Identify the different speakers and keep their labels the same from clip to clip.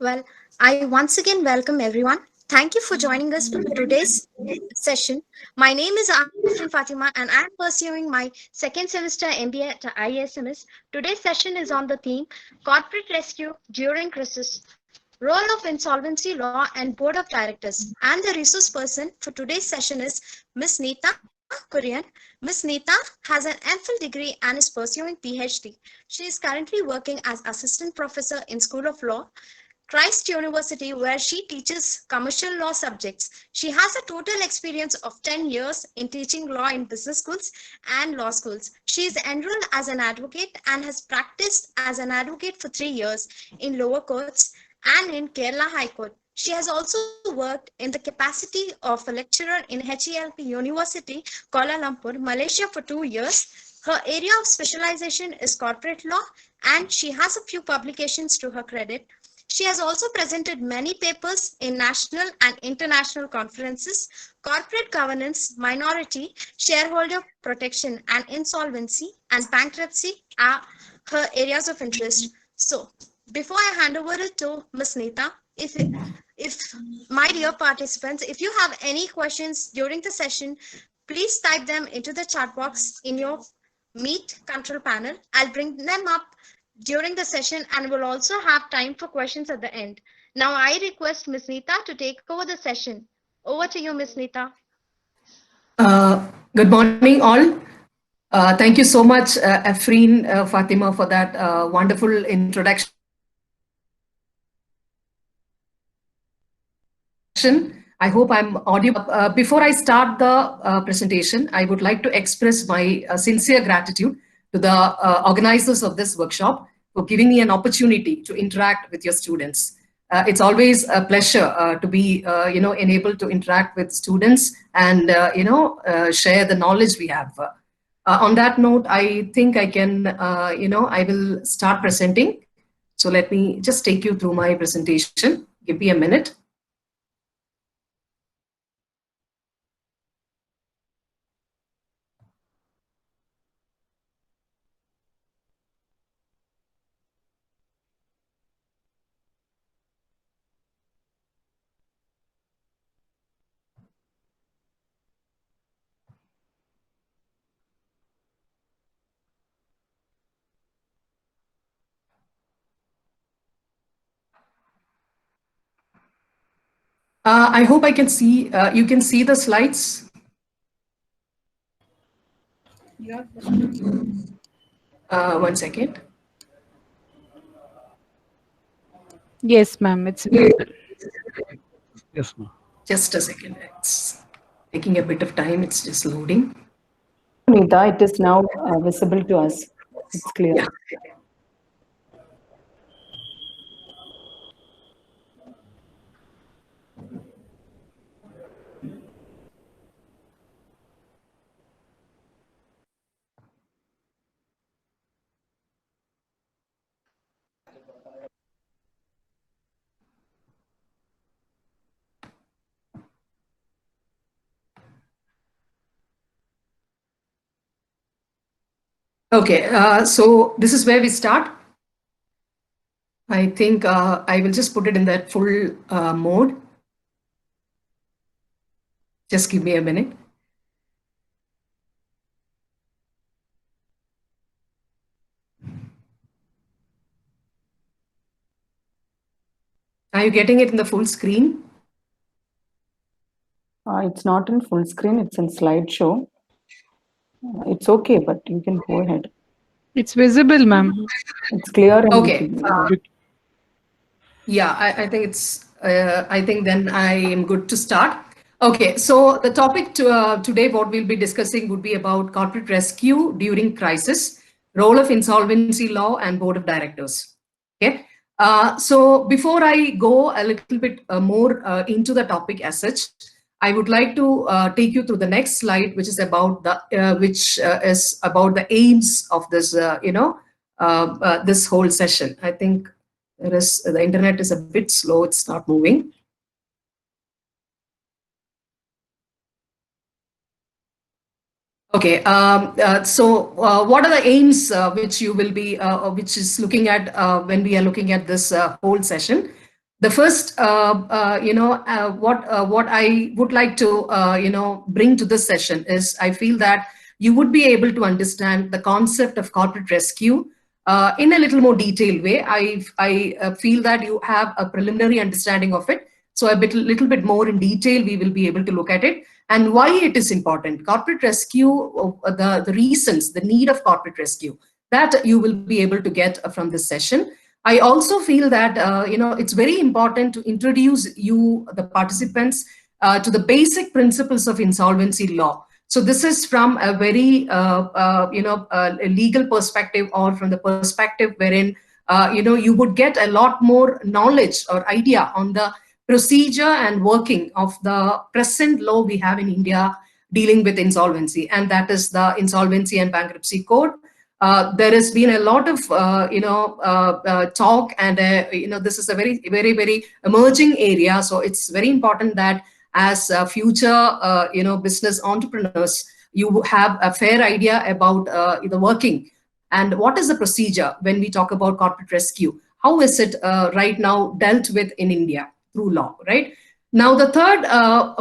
Speaker 1: Well, I once again welcome everyone. Thank you for joining us for today's session. My name is Afrin Fatima and I am pursuing my second semester MBA at ISMS. Today's session is on the theme Corporate Rescue During Crisis, Role of Insolvency Law and Board of Directors. And the resource person for today's session is Ms. Neeta Kurian. Ms. Neeta has an MPhil degree and is pursuing PhD. She is currently working as assistant professor in School of Law, Christ University, where she teaches commercial law subjects. She has a total experience of 10 years in teaching law in business schools and law schools. She is enrolled as an advocate and has practiced as an advocate for 3 years in lower courts and in Kerala High Court. She has also worked in the capacity of a lecturer in HELP University, Kuala Lumpur, Malaysia for 2 years. Her area of specialization is corporate law and she has a few publications to her credit. She has also presented many papers in national and international conferences. Corporate governance, minority, shareholder protection, and insolvency and bankruptcy are her areas of interest. So, before I hand over it to Ms. Neeta, if my dear participants, if you have any questions during the session, please type them into the chat box in your Meet control panel. I'll bring them up during the session and we'll also have time for questions at the end. Now I request Ms. Neeta to take over the session. Over to you, Ms. Neeta.
Speaker 2: Good morning, all. Thank you so much, Afreen Fatima, for that wonderful introduction. I hope I'm audible. Before I start the presentation, I would like to express my sincere gratitude to the organizers of this workshop for giving me an opportunity to interact with your students. It's always a pleasure to be, enabled to interact with students and, share the knowledge we have. On that note, I think I can, I will start presenting. So let me just take you through my presentation. Give me a minute. I hope I can see, you can see the slides. Yeah. 1 second.
Speaker 3: Yes, ma'am. It's visible.
Speaker 4: Yes, ma'am.
Speaker 2: Just a second. It's taking a bit of time. It's just loading.
Speaker 5: Neeta, it is now visible to us. It's clear.
Speaker 2: Yeah. Okay, so this is where we start. I think I will just put it in that full mode. Just give me a minute. Are you getting it in the full screen?
Speaker 5: It's not in full screen, it's in slideshow. It's okay, but you can go ahead.
Speaker 3: It's visible, ma'am.
Speaker 5: It's clear. And
Speaker 2: okay. Yeah, I think it's, I think then I am good to start. Okay, so the topic today, what we'll be discussing would be about corporate rescue during crisis, role of insolvency law and board of directors. Okay, so before I go a little bit more into the topic as such, I would like to take you through the next slide, which is about the is about the aims of this, this whole session. I think the internet is a bit slow; it's not moving. Okay, so what are the aims which you will be, which is looking at when we are looking at this whole session? The first, what I would like to, bring to this session is I feel that you would be able to understand the concept of corporate rescue in a little more detailed way. I feel that you have a preliminary understanding of it. So little bit more in detail, we will be able to look at it and why it is important. Corporate rescue, the reasons, the need of corporate rescue, that you will be able to get from this session. I also feel that it's very important to introduce you, the participants, to the basic principles of insolvency law. So this is from a very a legal perspective, or from the perspective wherein you would get a lot more knowledge or idea on the procedure and working of the present law we have in India dealing with insolvency, and that is the Insolvency and Bankruptcy Code. There has been a lot of talk, and this is a very emerging area. So it's very important that as future business entrepreneurs, you have a fair idea about the working and what is the procedure when we talk about corporate rescue. How is it right now dealt with in India through law, right? Now, the third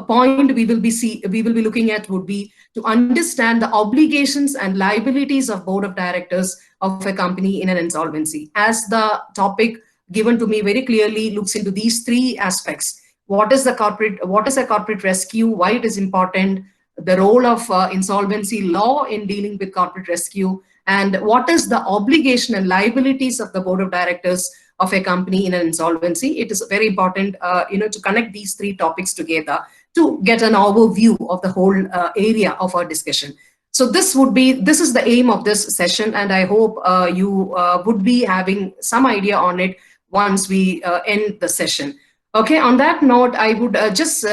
Speaker 2: point we will be looking at would be to understand the obligations and liabilities of board of directors of a company in an insolvency. As the topic given to me very clearly looks into these three aspects: what is a corporate rescue, why it is important, the role of insolvency law in dealing with corporate rescue, and what is the obligation and liabilities of the board of directors of a company in an insolvency. It is very important, to connect these three topics together to get an overview of the whole area of our discussion. So this is the aim of this session, and I hope you would be having some idea on it once we end the session. Okay, on that note, I would just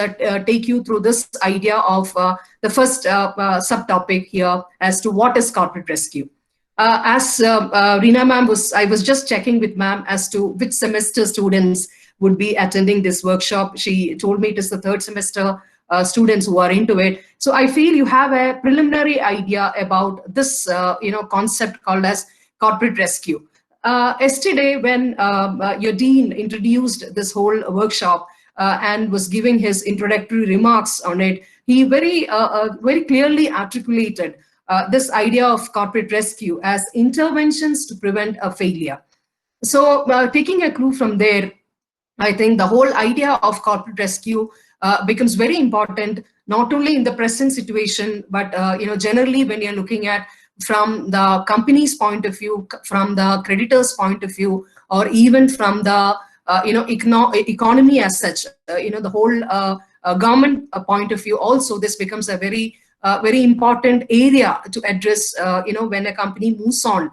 Speaker 2: take you through this idea of the first subtopic here as to what is corporate rescue. As Reena ma'am I was just checking with ma'am as to which semester students would be attending this workshop. She told me it is the third semester students who are into it. So I feel you have a preliminary idea about this, concept called as corporate rescue. Yesterday, when your dean introduced this whole workshop and was giving his introductory remarks on it, he very clearly articulated this idea of corporate rescue as interventions to prevent a failure. So taking a clue from there, I think the whole idea of corporate rescue becomes very important, not only in the present situation, but generally when you're looking at from the company's point of view, from the creditor's point of view, or even from the economy as such, the whole government point of view. Also, this becomes a very important area to address, when a company moves on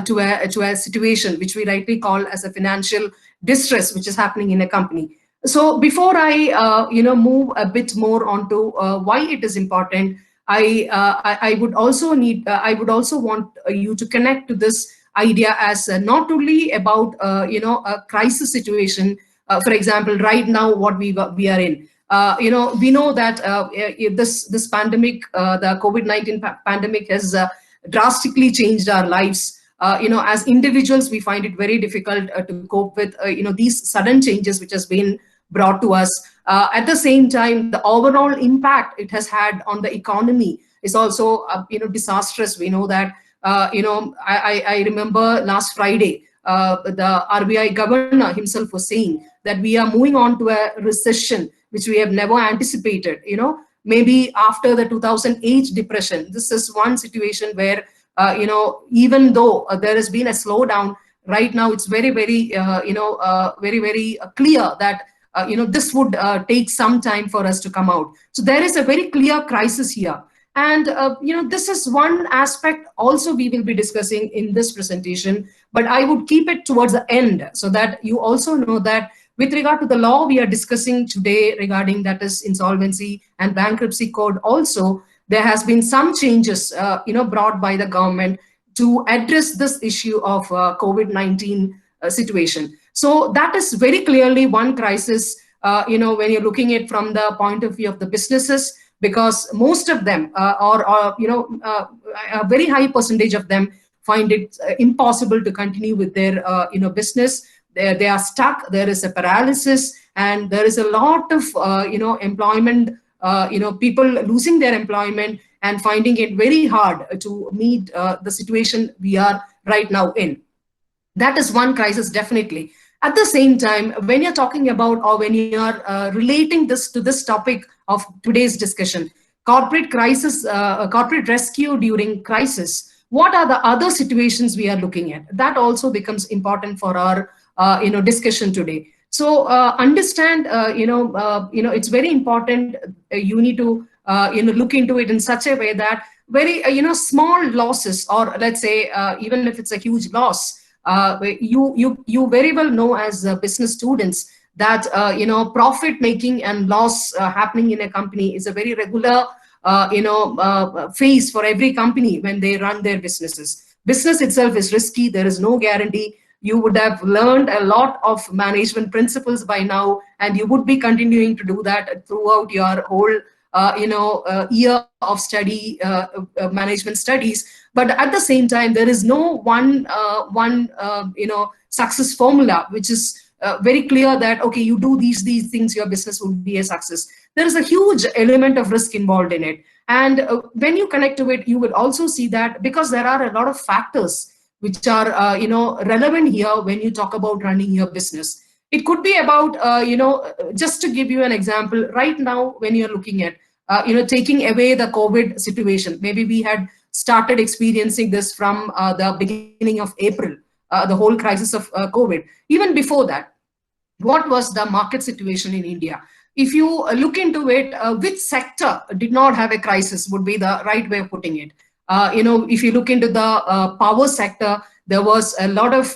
Speaker 2: to a situation which we rightly call as a financial distress, which is happening in a company. So before I, move a bit more onto why it is important, I would also want you to connect to this idea as not only about, a crisis situation. For example, right now, what we are in. We know that this pandemic, the COVID-19 pandemic, has drastically changed our lives. As individuals, we find it very difficult to cope with these sudden changes which has been brought to us. At the same time, the overall impact it has had on the economy is also disastrous. We know that I remember last Friday the RBI governor himself was saying that we are moving on to a recession which we have never anticipated. Maybe after the 2008 depression, this is one situation where even though there has been a slowdown, right now it's very clear that this would take some time for us to come out. So there is a very clear crisis here. And, this is one aspect also we will be discussing in this presentation, but I would keep it towards the end so that you also know that with regard to the law we are discussing today regarding, that is, Insolvency and Bankruptcy Code, also, there has been some changes, brought by the government to address this issue of COVID-19 situation. So that is very clearly one crisis, when you're looking at from the point of view of the businesses, because most of them, a very high percentage of them find it impossible to continue with their, business they are stuck. There is a paralysis, and there is a lot of employment, people losing their employment and finding it very hard to meet the situation we are right now in. That is one crisis, definitely. At the same time, when you're talking about, or when you're relating this to this topic of today's discussion, corporate crisis, corporate rescue during crisis, what are the other situations we are looking at? That also becomes important for our discussion today. So understand, it's very important. You need to look into it in such a way that very small losses, or let's say even if it's a huge loss, you very well know as business students that profit making and loss happening in a company is a very regular phase for every company when they run their businesses. Business itself is risky. There is no guarantee. You would have learned a lot of management principles by now, and you would be continuing to do that throughout your whole year of study, management studies. But at the same time, there is no one success formula which is very clear that, okay, you do these things, your business will be a success. There is a huge element of risk involved in it. And when you connect to it, you will also see that because there are a lot of factors which are relevant here when you talk about running your business. It could be about just to give you an example, right now when you're looking at taking away the COVID situation, maybe we had started experiencing this from the beginning of April, the whole crisis of COVID. Even before that, what was the market situation in India? If you look into it, which sector did not have a crisis would be the right way of putting it. If you look into the power sector, there was a lot of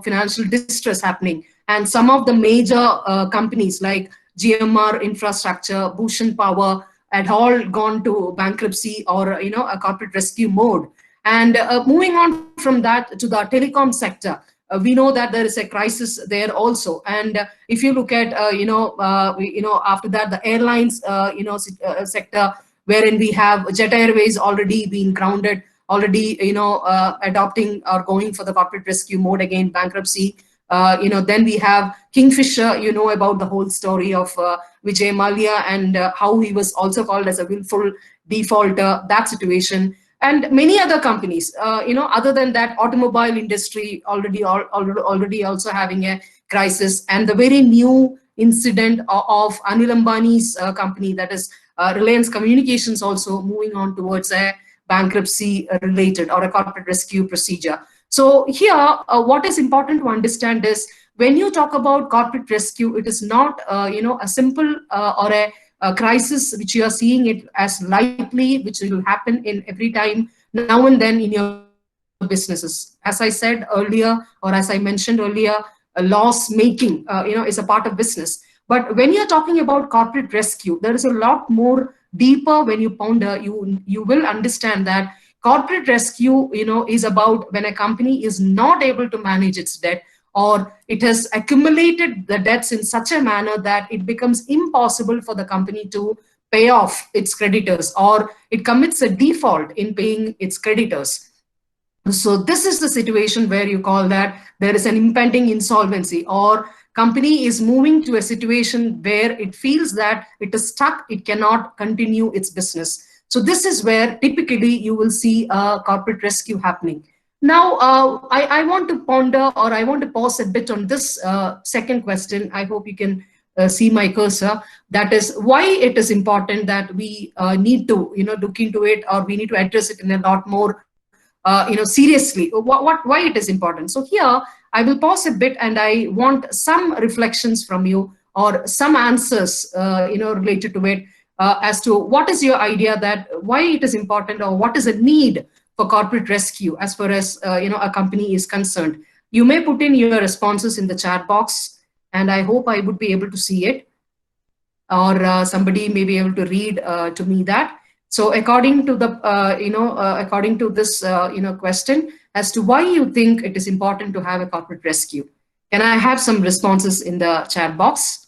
Speaker 2: financial distress happening, and some of the major companies like GMR Infrastructure, Bhushan Power had all gone to bankruptcy or a corporate rescue mode. And moving on from that to the telecom sector, we know that there is a crisis there also. And if you look at after that, the airlines sector, wherein we have Jet Airways already being grounded, already adopting or going for the corporate rescue mode again, bankruptcy. Then we have Kingfisher, about the whole story of Vijay Mallya and how he was also called as a willful defaulter, that situation. And many other companies, other than that, automobile industry already also having a crisis. And the very new incident of Anil Ambani's company, that is Reliance Communications, also moving on towards a bankruptcy related or a corporate rescue procedure. So here, what is important to understand is when you talk about corporate rescue, it is not a simple or a crisis which you are seeing it as lightly, which will happen in every time now and then in your businesses. As I said earlier, or as I mentioned earlier, a loss making is a part of business. But when you're talking about corporate rescue, there is a lot more deeper. When you ponder, you will understand that corporate rescue is about when a company is not able to manage its debt, or it has accumulated the debts in such a manner that it becomes impossible for the company to pay off its creditors, or it commits a default in paying its creditors. So this is the situation where you call that there is an impending insolvency, or company is moving to a situation where it feels that it is stuck, it cannot continue its business. So this is where typically you will see a corporate rescue happening. Now, I want to ponder, or I want to pause a bit on this second question. I hope you can see my cursor. That is why it is important that we need to look into it, or we need to address it in a lot more seriously. Why it is important. So here I will pause a bit, and I want some reflections from you, or some answers related to it, as to what is your idea that why it is important, or what is the need for corporate rescue as far as a company is concerned. You may put in your responses in the chat box, and I hope I would be able to see it, or somebody may be able to read to me that. So according to the according to this question as to why you think it is important to have a corporate rescue, can I have some responses in the chat box?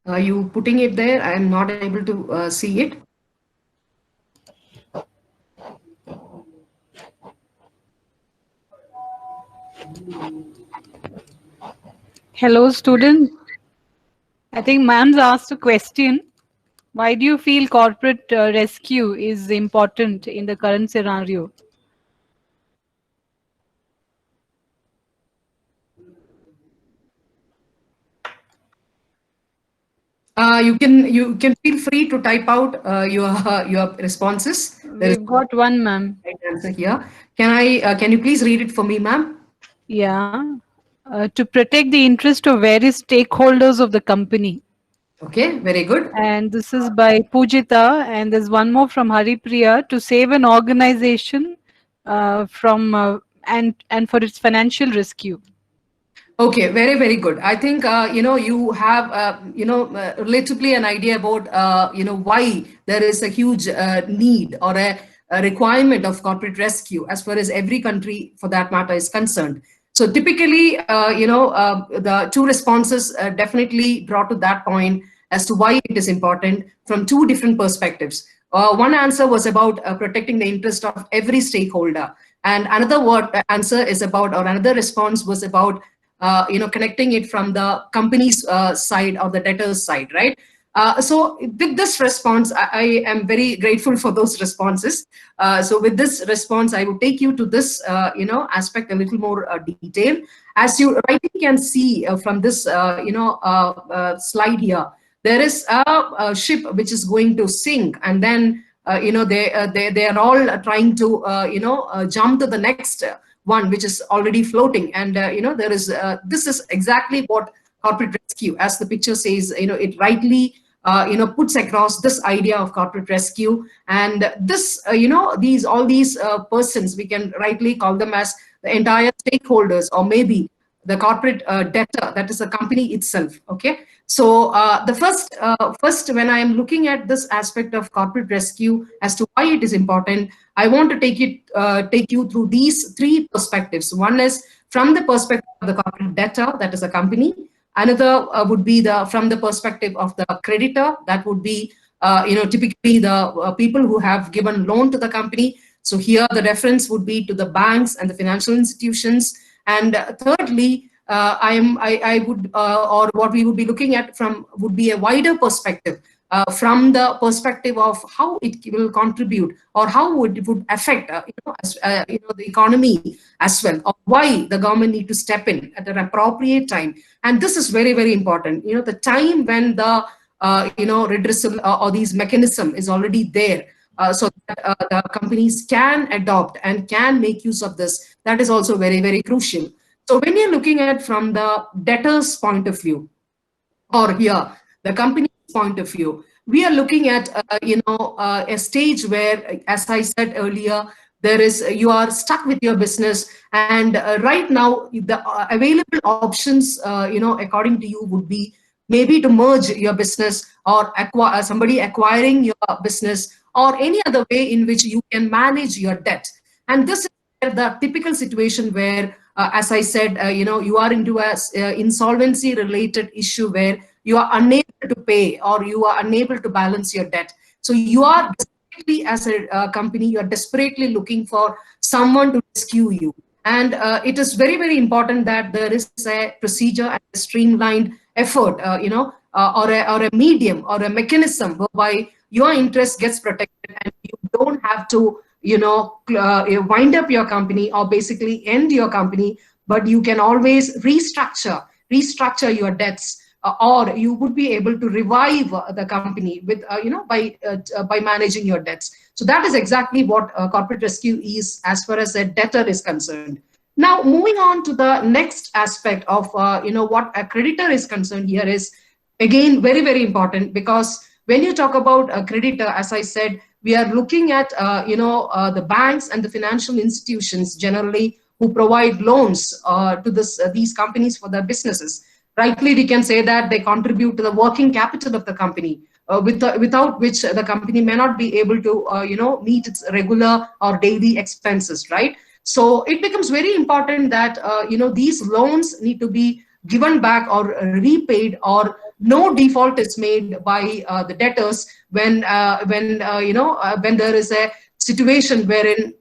Speaker 2: Are you putting it there? I am not able to see it.
Speaker 3: Hello, student. I think ma'am's asked a question. Why do you feel corporate rescue is important in the current scenario?
Speaker 2: You can feel free to type out your responses. There is
Speaker 3: We've got one, ma'am.
Speaker 2: a right answer here. Can you please read it for me, ma'am?
Speaker 3: Yeah. To protect the interest of various stakeholders of the company.
Speaker 2: Okay, very good.
Speaker 3: And this is by Pujita. And there's one more from Haripriya, to save an organization from and for its financial rescue.
Speaker 2: Okay, very, very good. I think, you have, relatively an idea about, why there is a huge need or a requirement of corporate rescue as far as every country for that matter is concerned. So typically, the two responses definitely draw to that point as to why it is important from two different perspectives. One answer was about protecting the interest of every stakeholder. And another answer is about, or another response was about connecting it from the company's side or the debtor's side, right? So with this response, I am very grateful for those responses. So with this response, I would take you to this, aspect a little more detail. As you rightly can see from this, slide here, there is a ship which is going to sink, and then they are all trying to jump to the next one which is already floating, and there is this is exactly what corporate rescue, as the picture says, it rightly puts across this idea of corporate rescue. And this all these persons, we can rightly call them as the entire stakeholders, or maybe the corporate debtor, that is the company itself. Okay, so the first when I am looking at this aspect of corporate rescue as to why it is important, I want to take you through these three perspectives. One is from the perspective of the corporate debtor, that is a company. Another would be from the perspective of the creditor, that would be typically the people who have given loan to the company. So here the reference would be to the banks and the financial institutions. And thirdly, I would, or what we would be looking at from would be a wider perspective, from the perspective of how it will contribute, or how it would affect the economy as well, or why the government need to step in at an appropriate time. And this is very, very important. The time when the redressal or these mechanism is already there, so that the companies can adopt and can make use of this. That is also very, very crucial. So when you're looking at from the debtor's point of view, or here the company's point of view, we are looking at a stage where, as I said earlier, you are stuck with your business, and right now the available options according to you would be maybe to merge your business, or somebody acquiring your business, or any other way in which you can manage your debt. And this is the typical situation where, as I said, you are into a insolvency related issue where you are unable to pay, or you are unable to balance your debt. So you are desperately, as a company, you are desperately looking for someone to rescue you. And it is very, very important that there is a procedure and a streamlined effort, or a medium or a mechanism whereby your interest gets protected, and you don't have to wind up your company, or basically end your company, but you can always restructure your debts, or you would be able to revive the company with by managing your debts. So that is exactly what corporate rescue is as far as a debtor is concerned. Now, moving on to the next aspect of what a creditor is concerned here is again very, very important, because when you talk about a creditor, as I said, we are looking at the banks and the financial institutions generally who provide loans to these companies for their businesses. Rightly, we can say that they contribute to the working capital of the company, without which the company may not be able to meet its regular or daily expenses, right? So it becomes very important that these loans need to be given back or repaid, or no default is made by the debtors when there is a situation wherein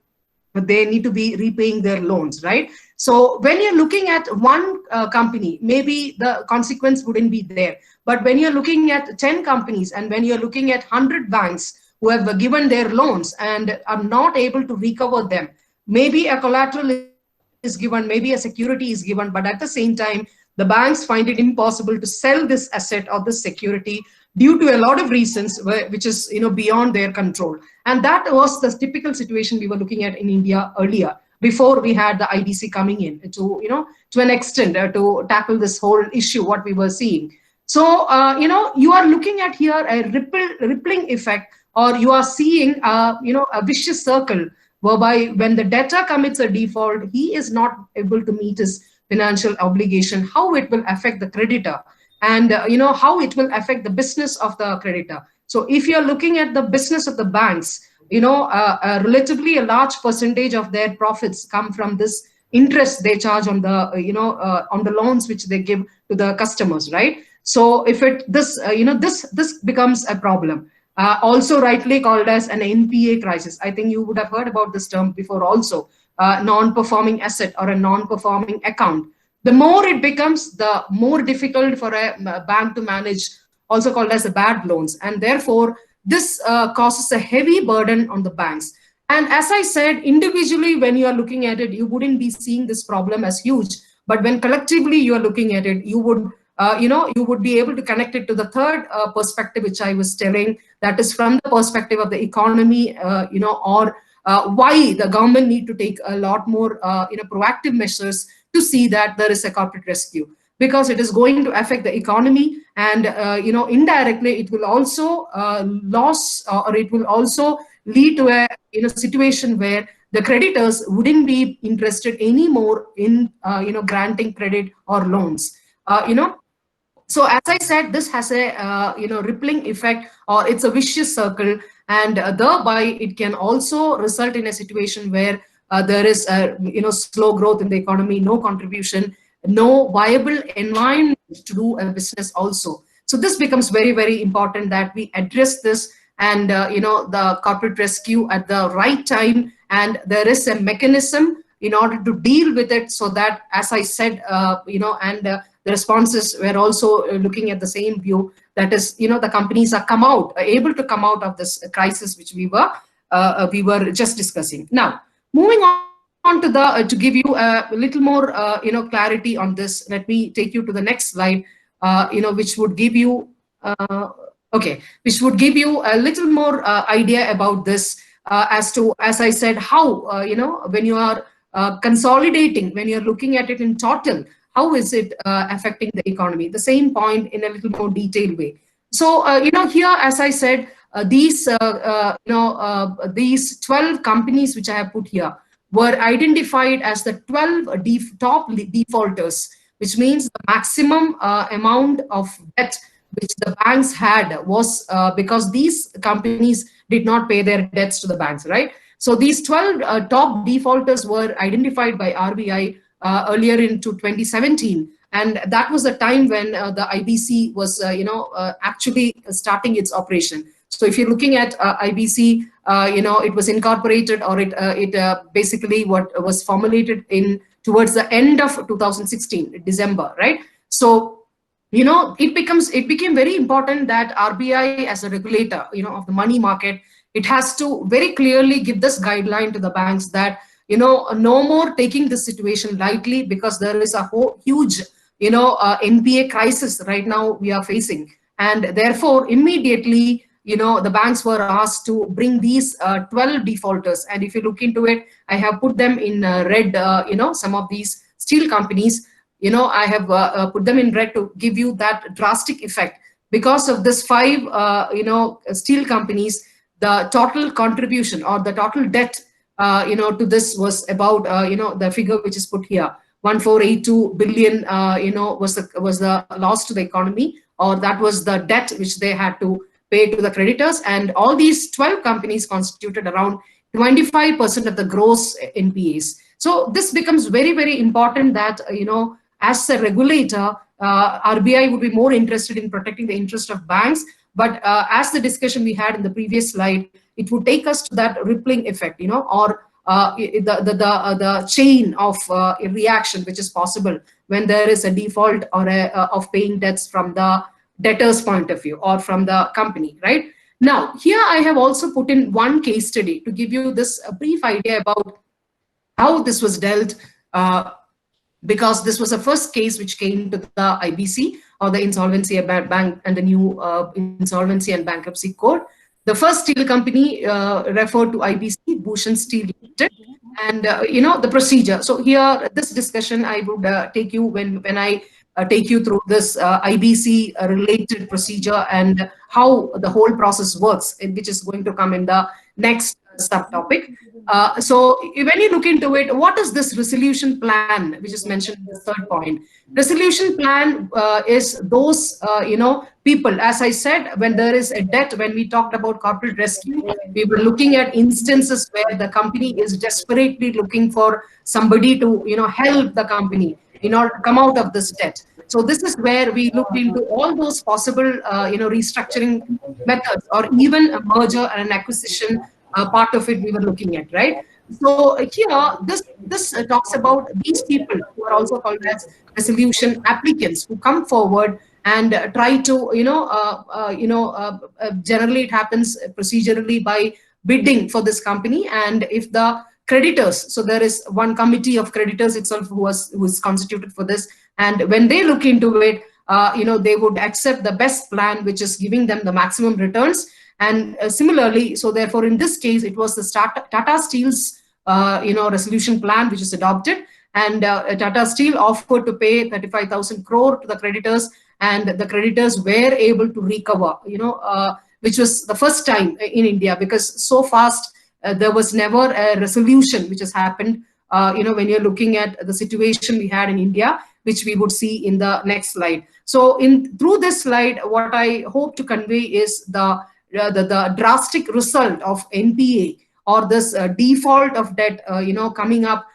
Speaker 2: they need to be repaying their loans, right? So when you're looking at one company, maybe the consequence wouldn't be there. But when you're looking at 10 companies and when you're looking at 100 banks who have given their loans and are not able to recover them, maybe a collateral is given, maybe a security is given, but at the same time, the banks find it impossible to sell this asset or this security due to a lot of reasons, which is beyond their control. And that was the typical situation we were looking at in India earlier, before we had the IBC coming in to an extent to tackle this whole issue, what we were seeing. So you are looking at here a rippling effect, or you are seeing a vicious circle, whereby when the debtor commits a default, he is not able to meet his financial obligation, how it will affect the creditor, and how it will affect the business of the creditor. So if you're looking at the business of the banks, relatively a large percentage of their profits come from this interest they charge on the on the loans which they give to the customers, right? So if this becomes a problem. Also rightly called as an NPA crisis. I think you would have heard about this term before also, non-performing asset or a non-performing account. The more it becomes, the more difficult for a bank to manage, also called as a bad loans. And therefore, this causes a heavy burden on the banks. And as I said, individually, when you are looking at it, you wouldn't be seeing this problem as huge. But when collectively you are looking at it, you would you would be able to connect it to the third perspective, which I was telling, that is from the perspective of the economy, or why the government need to take a lot more, proactive measures to see that there is a corporate rescue, because it is going to affect the economy, and indirectly it will also or it will also lead to a situation where the creditors wouldn't be interested anymore in granting credit or loans. So as I said, this has a rippling effect, or it's a vicious circle, and thereby it can also result in a situation where there is a slow growth in the economy, no contribution, no viable environment to do a business also. So this becomes very, very important that we address this, and the corporate rescue at the right time, and there is a mechanism in order to deal with it, so that, as I said, the responses were also looking at the same view, that is, the companies are able to come out of this crisis, which we were just discussing. Now, moving on to the to give you a little more clarity on this, let me take you to the next slide, which would give you which would give you a little more idea about this, as I said, how when you are consolidating, when you're looking at it in total, how is it affecting the economy? The same point in a little more detailed way. So, here, as I said, these 12 companies which I have put here were identified as the 12 top defaulters, which means the maximum amount of debt which the banks had was because these companies did not pay their debts to the banks, right? So these 12 top defaulters were identified by RBI earlier into 2017, and that was the time when the IBC was actually starting its operation. So if you're looking at IBC, it was incorporated, or it basically what was formulated in towards the end of 2016 December, right? So it became very important that RBI, as a regulator of the money market, it has to very clearly give this guideline to the banks that no more taking this situation lightly, because there is a huge NPA crisis right now we are facing, and therefore immediately the banks were asked to bring these 12 defaulters. And if you look into it, I have put them in red. Some of these steel companies, I have put them in red to give you that drastic effect. Because of this 5 steel companies, the total contribution or the total debt to this was about the figure which is put here, 1482 billion was the loss to the economy, or that was the debt which they had to pay to the creditors. And all these 12 companies constituted around 25% of the gross NPAs. So this becomes very, very important that as a regulator, RBI would be more interested in protecting the interest of banks. But as the discussion we had in the previous slide, it would take us to that rippling effect, or the chain of reaction which is possible when there is a default or of paying debts from the debtor's point of view or from the company, right? Now, here I have also put in one case study to give you this brief idea about how this was dealt, because this was the first case which came to the IBC, or the Insolvency Bank and the new Insolvency and Bankruptcy Code. The first steel company referred to IBC, Bhushan Steel Limited, and the procedure. So here, this discussion I would take you when I take you through this IBC related procedure and how the whole process works, which is going to come in the next subtopic. So when you look into it, what is this resolution plan, which is mentioned in the third point? Resolution plan is those, people, as I said, when there is a debt, when we talked about corporate rescue, we were looking at instances where the company is desperately looking for somebody to, help the company in order to come out of this debt. So this is where we looked into all those possible, restructuring methods, or even a merger and an acquisition part of it we were looking at, right? So here, this talks about these people who are also called as resolution applicants, who come forward and try to, generally it happens procedurally by bidding for this company. And if the creditors, so there is one committee of creditors itself who is constituted for this, and when they look into it, they would accept the best plan, which is giving them the maximum returns. And similarly, so therefore, in this case, it was the Tata Steel's, resolution plan, which is adopted, and Tata Steel offered to pay 35,000 crore to the creditors, and the creditors were able to recover, which was the first time in India, because so fast there was never a resolution which has happened, when you're looking at the situation we had in India, which we would see in the next slide. So through this slide, what I hope to convey is the drastic result of NPA, or this default of debt, coming up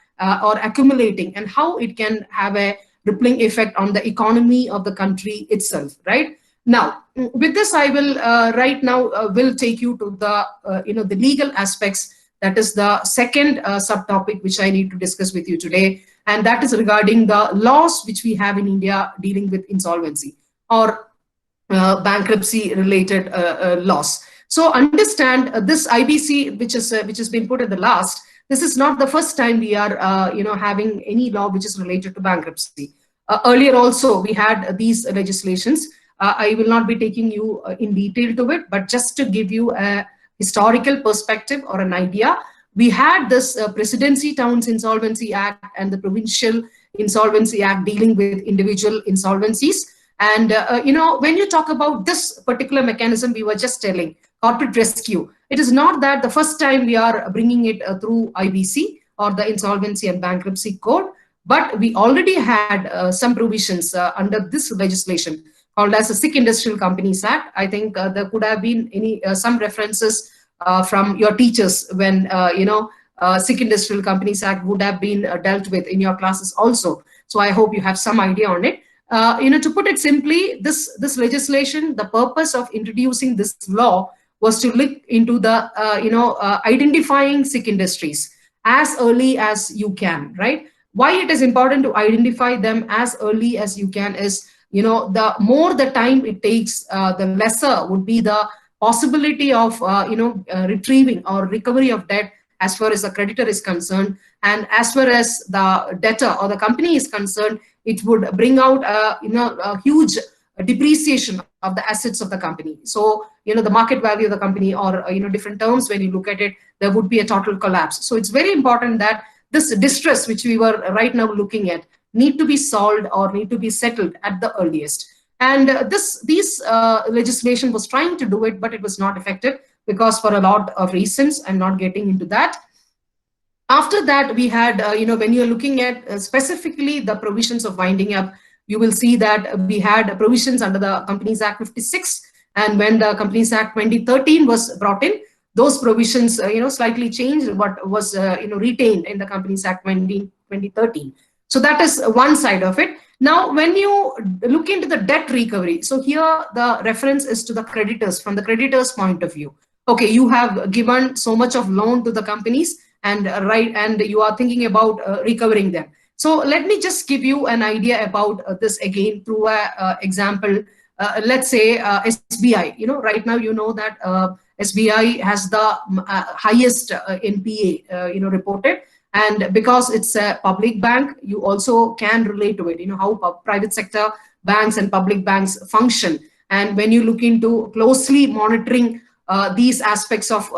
Speaker 2: or accumulating, and how it can have a rippling effect on the economy of the country itself, right? Now, with this, I will right now will take you to the the legal aspects. That is the second subtopic which I need to discuss with you today, and that is regarding the laws which we have in India dealing with insolvency or bankruptcy related laws. So understand this IBC, which has been put at the last. This is not the first time we are having any law which is related to bankruptcy. Earlier also we had these legislations. I will not be taking you in detail to it, but just to give you a historical perspective or an idea, we had this Presidency Towns Insolvency Act and the Provincial Insolvency Act dealing with individual insolvencies. And, when you talk about this particular mechanism, we were just telling corporate rescue, it is not that the first time we are bringing it through IBC or the Insolvency and Bankruptcy Code, but we already had some provisions under this legislation called as the Sikh Industrial Companies Act. I think there could have been some references from your teachers when, Sikh Industrial Companies Act would have been dealt with in your classes also. So I hope you have some idea on it. To put it simply, this legislation, the purpose of introducing this law was to look into the, identifying Sikh industries as early as you can, right? Why it is important to identify them as early as you can is, the more the time it takes, the lesser would be the possibility of, retrieving or recovery of debt as far as the creditor is concerned. And as far as the debtor or the company is concerned, it would bring out a huge depreciation of the assets of the company. So, the market value of the company, or, different terms, when you look at it, there would be a total collapse. So it's very important that this distress, which we were right now looking at, need to be solved or need to be settled at the earliest. And these legislation was trying to do it, but it was not effective because for a lot of reasons. I'm not getting into that. After that, we had, when you're looking at specifically the provisions of winding up, you will see that we had provisions under the Companies Act 56. And when the Companies Act 2013 was brought in, those provisions, slightly changed what was, retained in the Companies Act 2013. So that is one side of it. Now, when you look into the debt recovery, so here the reference is to the creditors, from the creditors' point of view. Okay, you have given so much of loan to the companies, and and you are thinking about recovering them. So let me just give you an idea about this again through a example. Let's say SBI. Right now that SBI has the highest NPA reported, and because it's a public bank, you also can relate to it. How private sector banks and public banks function, and when you look into closely monitoring these aspects of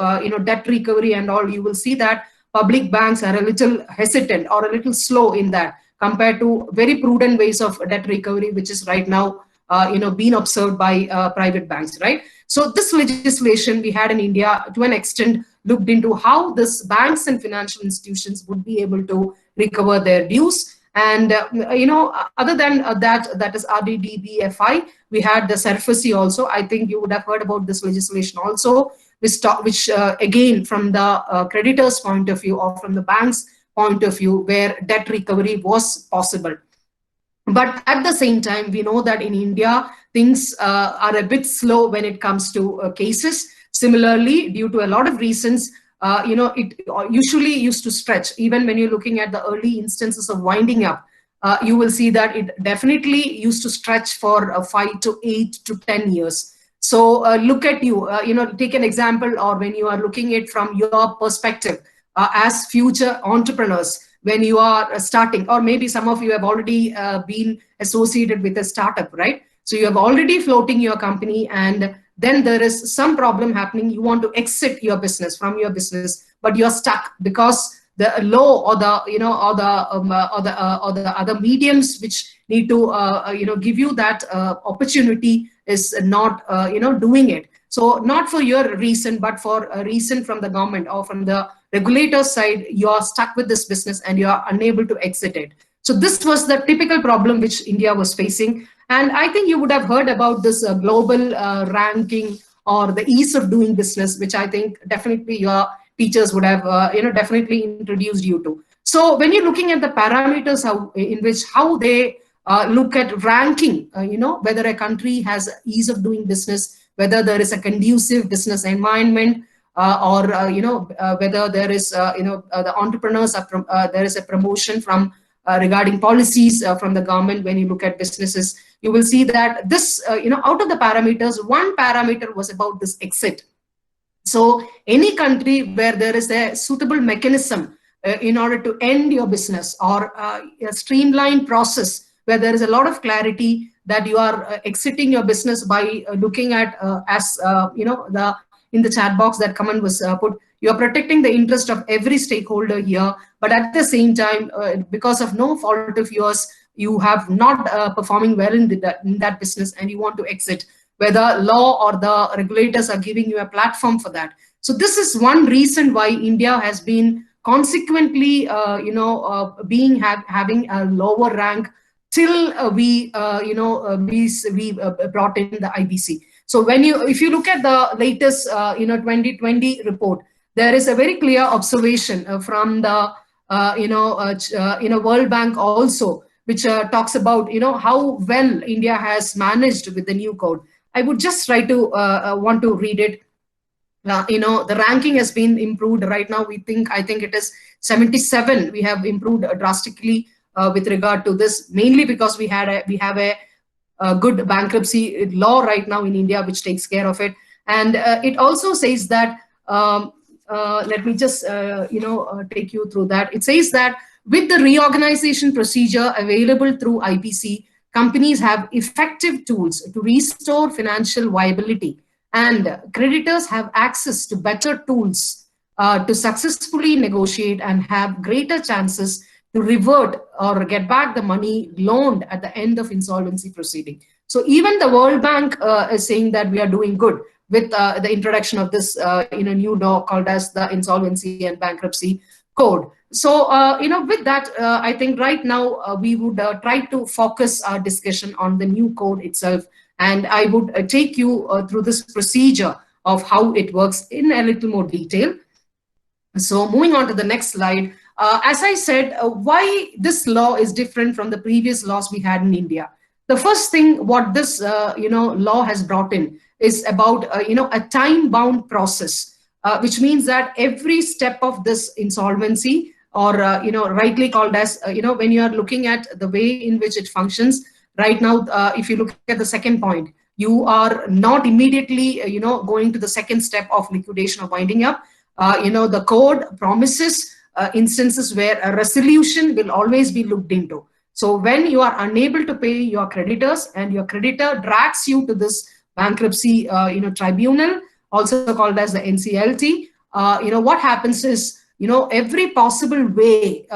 Speaker 2: debt recovery and all, you will see that public banks are a little hesitant or a little slow in that compared to very prudent ways of debt recovery, which is right now being observed by private banks, right? So this legislation we had in India to an extent looked into how this banks and financial institutions would be able to recover their dues. And other than that is RDDBFI, we had the SARFAESI also. I think you would have heard about this legislation also, which again, from the creditors' point of view or from the bank's point of view, where debt recovery was possible. But at the same time, we know that in India, things are a bit slow when it comes to cases. Similarly, due to a lot of reasons, it usually used to stretch. Even when you're looking at the early instances of winding up, you will see that it definitely used to stretch for 5 to 8 to 10 years. So look at take an example, or when you are looking at from your perspective as future entrepreneurs, when you are starting, or maybe some of you have already been associated with a startup, right? So you have already floating your company, and then there is some problem happening. You want to exit your business from your business, but you're stuck because the law or the or the other mediums which need to give you that opportunity is not doing it. So not for your reason, but for a reason from the government or from the regulator side, you are stuck with this business and you are unable to exit it. So this was the typical problem which India was facing. And I think you would have heard about this global ranking or the ease of doing business, which I think definitely your teachers would have definitely introduced you to. So when you're looking at the parameters how they look at ranking, whether a country has ease of doing business, whether there is a conducive business environment, or whether there is the entrepreneurs are there is a promotion from regarding policies from the government. When you look at businesses, you will see that this out of the parameters, one parameter was about this exit. So any country where there is a suitable mechanism in order to end your business, or a streamlined process where there is a lot of clarity that you are exiting your business by looking at in the chat box that comment was put, you are protecting the interest of every stakeholder here, but at the same time, because of no fault of yours, you have not performing well in that business and you want to exit, whether law or the regulators are giving you a platform for that. So this is one reason why India has been consequently having a lower rank till we brought in the IBC. So if you look at the latest 2020 report, there is a very clear observation from the World Bank also, which talks about how well India has managed with the new code. I would just try to want to read it. The ranking has been improved. Right now, I think it is 77. We have improved drastically with regard to this, mainly because we have a good bankruptcy law right now in India, which takes care of it. And it also says that, let me just take you through that. It says that with the reorganization procedure available through IBC, companies have effective tools to restore financial viability, and creditors have access to better tools to successfully negotiate and have greater chances to revert or get back the money loaned at the end of insolvency proceeding. So even the World Bank is saying that we are doing good with the introduction of this new law called as the Insolvency and Bankruptcy Code. So with that, I think right now we would try to focus our discussion on the new code itself, and I would take you through this procedure of how it works in a little more detail. So moving on to the next slide. As I said, why this law is different from the previous laws we had in India. The first thing what this law has brought in is about a time-bound process. which means that every step of this insolvency, or rightly called as when you are looking at the way in which it functions right now, if you look at the second point, you are not immediately going to the second step of liquidation or winding up. The code promises instances where a resolution will always be looked into. So when you are unable to pay your creditors and your creditor drags you to this bankruptcy tribunal, also called as the NCLT, what happens is every possible way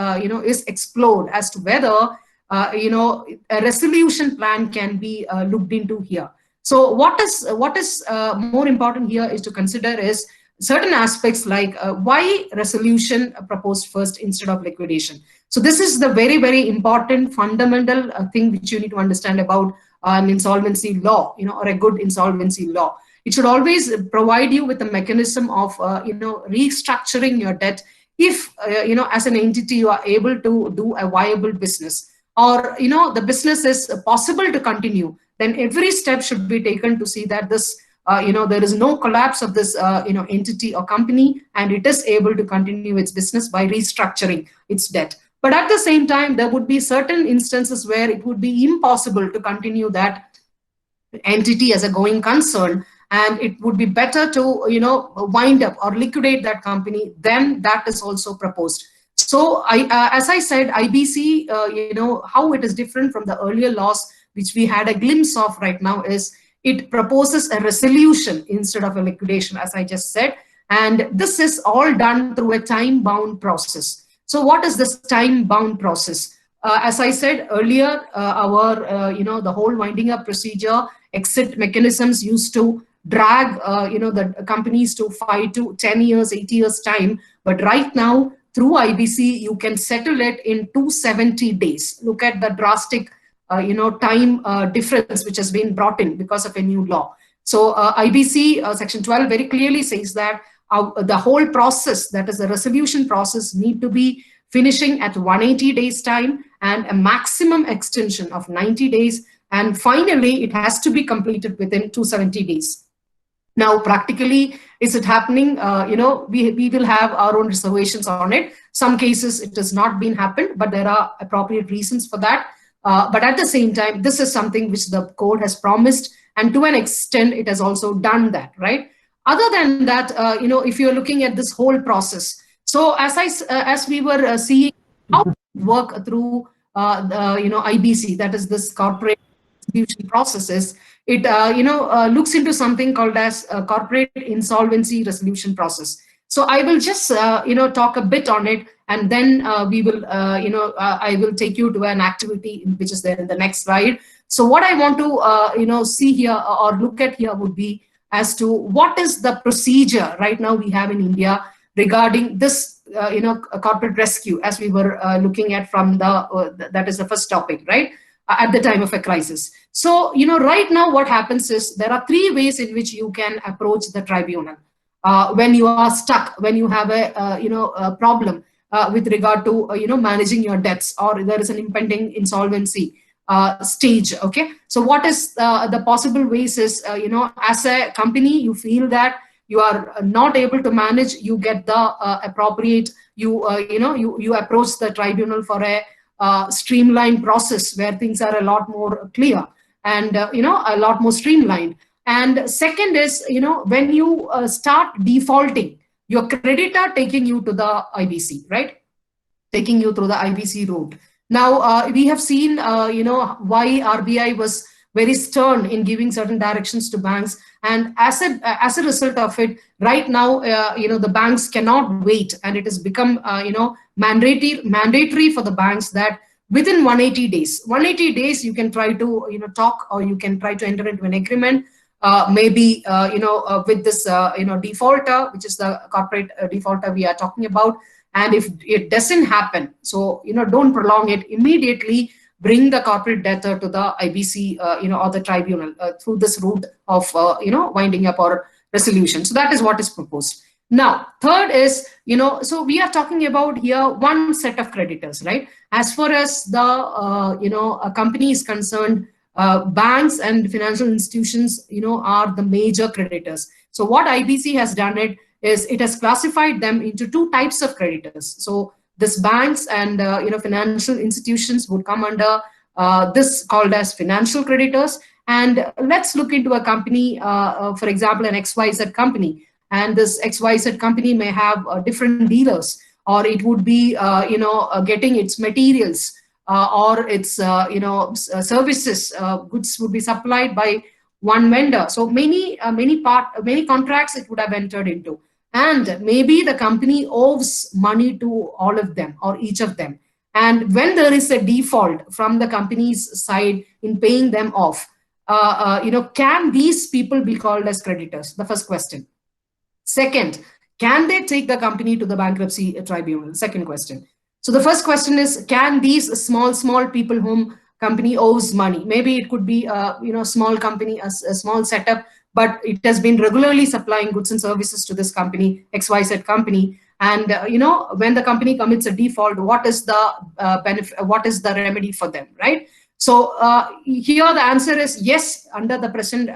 Speaker 2: is explored as to whether a resolution plan can be looked into here. So what is more important here is to consider is certain aspects like why resolution proposed first instead of liquidation. So this is the very, very important fundamental thing which you need to understand about an insolvency law, or a good insolvency law. It should always provide you with a mechanism of restructuring your debt if as an entity you are able to do a viable business, or the business is possible to continue. Then every step should be taken to see that this there is no collapse of this entity or company, and it is able to continue its business by restructuring its debt. But at the same time, there would be certain instances where it would be impossible to continue that entity as a going concern, and it would be better to wind up or liquidate that company. Then that is also proposed. So as I said, IBC, how it is different from the earlier laws which we had a glimpse of right now is it proposes a resolution instead of a liquidation, as I just said. And this is all done through a time-bound process. So what is this time-bound process? As I said earlier, the whole winding up procedure, exit mechanisms used to drag the companies to 5 to 10 years, 8 years time. But right now, through IBC, you can settle it in 270 days. Look at the drastic time difference which has been brought in because of a new law. So IBC section 12 very clearly says that the whole process, that is the resolution process, need to be finishing at 180 days time and a maximum extension of 90 days. And finally, it has to be completed within 270 days. Now, practically, is it happening? We will have our own reservations on it. Some cases it has not been happened, but there are appropriate reasons for that. But at the same time, this is something which the code has promised, and to an extent, it has also done that, right? Other than that, if you're looking at this whole process, so as we were seeing how it work through IBC, that is this corporate distribution processes, it looks into something called as a corporate insolvency resolution process. So I will just talk a bit on it, and then we will I will take you to an activity which is there in the next slide. So what I want to see here or look at here would be as to what is the procedure right now we have in India regarding this corporate rescue, as we were looking at from the that is the first topic, right? At the time of a crisis. So right now what happens is there are 3 ways in which you can approach the tribunal when you are stuck, when you have a problem with regard to managing your debts, or there is an impending insolvency stage. Okay, so what is the possible ways is as a company you feel that you are not able to manage, you get the appropriate, you approach the tribunal for a streamlined process where things are a lot more clear and a lot more streamlined. And second is when you start defaulting, your creditor taking you to the IBC, right? Taking you through the IBC route. Now we have seen why RBI was very stern in giving certain directions to banks, and as a result of it, right now the banks cannot wait, and it has become mandatory for the banks that within 180 days you can try to talk, or you can try to enter into an agreement, maybe with this defaulter, which is the corporate defaulter we are talking about. And if it doesn't happen, so don't prolong it, immediately bring the corporate debtor to the IBC or the tribunal through this route of winding up or resolution. So that is what is proposed. Now, third is, so we are talking about here one set of creditors, right? As far as the a company is concerned, banks and financial institutions are the major creditors. So what IBC has done, is it has classified them into two types of creditors. So this banks and financial institutions would come under this called as financial creditors. And let's look into a company, for example, an XYZ company. And this XYZ company may have different dealers, or it would be getting its materials or its services, goods would be supplied by one vendor. So many contracts it would have entered into, and maybe the company owes money to all of them or each of them. And when there is a default from the company's side in paying them off, can these people be called as creditors? The first question. Second, can they take the company to the bankruptcy tribunal? Second question. So the first question is, can these small people whom company owes money, maybe it could be small company, a small setup, but it has been regularly supplying goods and services to this company, XYZ company. And when the company commits a default, what is the benefit? What is the remedy for them, right? So here the answer is yes. Under the present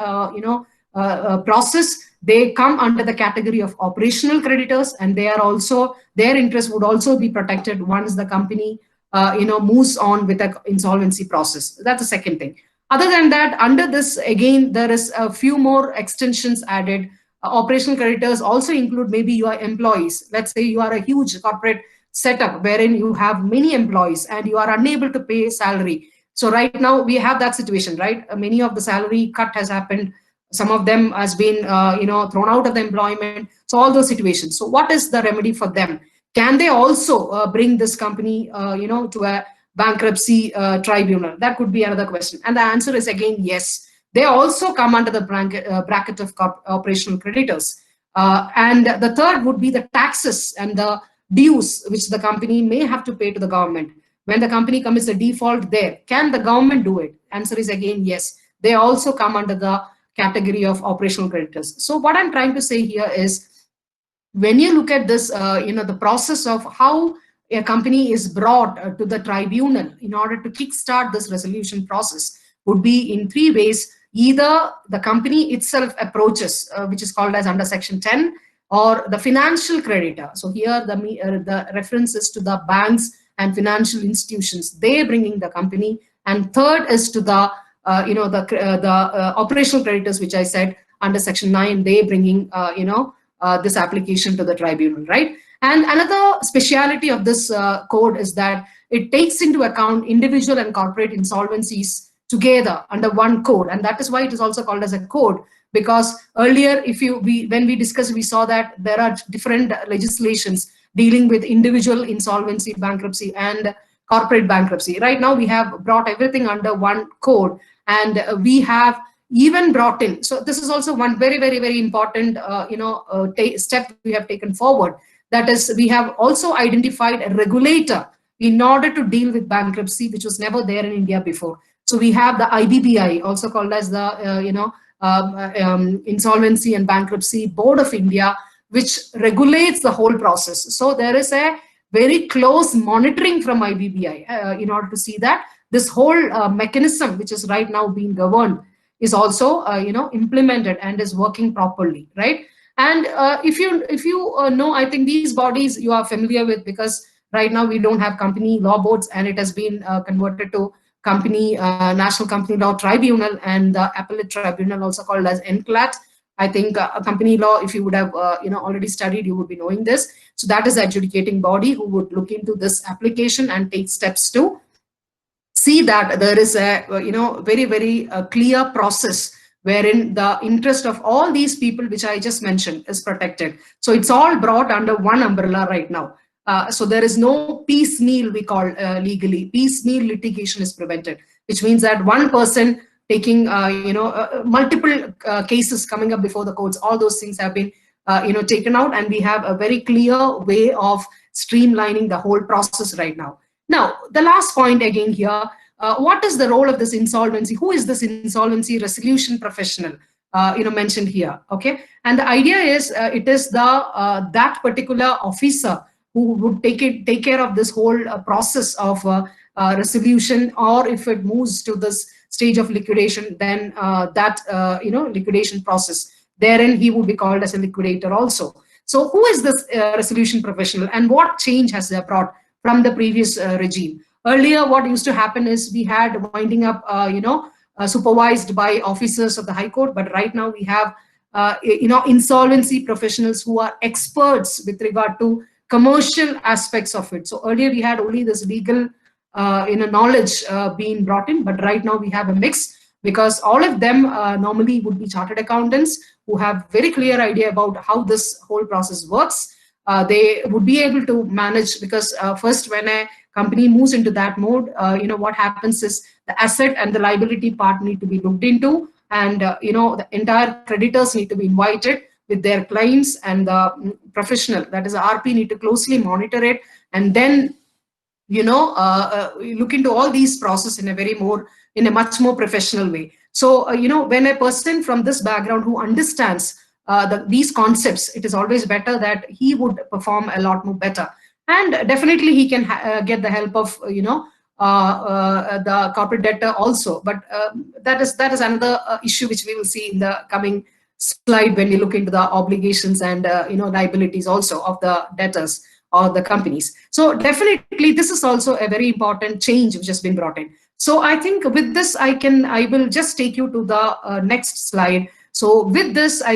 Speaker 2: process, they come under the category of operational creditors, and they are also, their interest would also be protected once the company moves on with the insolvency process. That's the second thing. Other than that, under this, again, there is a few more extensions added. Operational creditors also include maybe your employees. Let's say you are a huge corporate setup wherein you have many employees and you are unable to pay salary. So right now we have that situation, right? Many of the salary cut has happened. Some of them has been, thrown out of the employment. So all those situations. So what is the remedy for them? Can they also bring this company, to a bankruptcy tribunal? That could be another question. And the answer is again, yes. They also come under the bracket of operational creditors. And the third would be the taxes and the dues which the company may have to pay to the government. When the company commits a default there, can the government do it? Answer is again, yes. They also come under the category of operational creditors. So what I'm trying to say here is, when you look at this, the process of how a company is brought to the tribunal in order to kickstart this resolution process would be in three ways. Either the company itself approaches, which is called as under section 10, or the financial creditor. So here the reference is to the banks and financial institutions, they bringing the company. And third is to the operational creditors, which I said under section 9, they bringing this application to the tribunal, right? And another speciality of this code is that it takes into account individual and corporate insolvencies together under one code, and that is why it is also called as a code. Because earlier, when we discussed, we saw that there are different legislations dealing with individual insolvency, bankruptcy, and corporate bankruptcy. Right now, we have brought everything under one code, and we have even brought in. So this is also one very, very, very important step we have taken forward. That is, we have also identified a regulator in order to deal with bankruptcy, which was never there in India before. So we have the IBBI, also called as the Insolvency and Bankruptcy Board of India, which regulates the whole process. So there is a very close monitoring from IBBI in order to see that this whole mechanism, which is right now being governed, is also implemented and is working properly, right? And if you know, I think these bodies you are familiar with, because right now we don't have company law boards, and it has been converted to National Company Law Tribunal and the Appellate Tribunal, also called as NCLAT. I think a company law, if you would have already studied, you would be knowing this. So that is the adjudicating body who would look into this application and take steps to see that there is a very, very clear process wherein the interest of all these people, which I just mentioned, is protected. So it's all brought under one umbrella right now. So there is no piecemeal, we call legally. Piecemeal litigation is prevented, which means that one person taking, multiple cases coming up before the courts, all those things have been, taken out, and we have a very clear way of streamlining the whole process right now. Now, the last point again here, what is the role of this insolvency? Who is this insolvency resolution professional? Mentioned here, okay? And the idea is it is the that particular officer who would take care of this whole process of resolution, or if it moves to this stage of liquidation, then liquidation process. Therein he would be called as a liquidator also. So who is this resolution professional, and what change has they brought from the previous regime? Earlier, what used to happen is we had winding up, supervised by officers of the High Court, but right now we have, insolvency professionals who are experts with regard to commercial aspects of it. So earlier we had only this legal, knowledge being brought in, but right now we have a mix, because all of them normally would be chartered accountants who have very clear idea about how this whole process works. They would be able to manage, because first, when a company moves into that mode, what happens is the asset and the liability part need to be looked into, and the entire creditors need to be invited with their claims, and the professional, that is the RP, need to closely monitor it, and then look into all these process in a much more professional way. So when a person from this background who understands these concepts, it is always better that he would perform a lot more better, and definitely he can get the help of the corporate debtor also. But that is another issue which we will see in the coming slide when we look into the obligations and liabilities also of the debtors or the companies. So definitely this is also a very important change which has been brought in. So I think with this, I will just take you to the next slide. So with this, I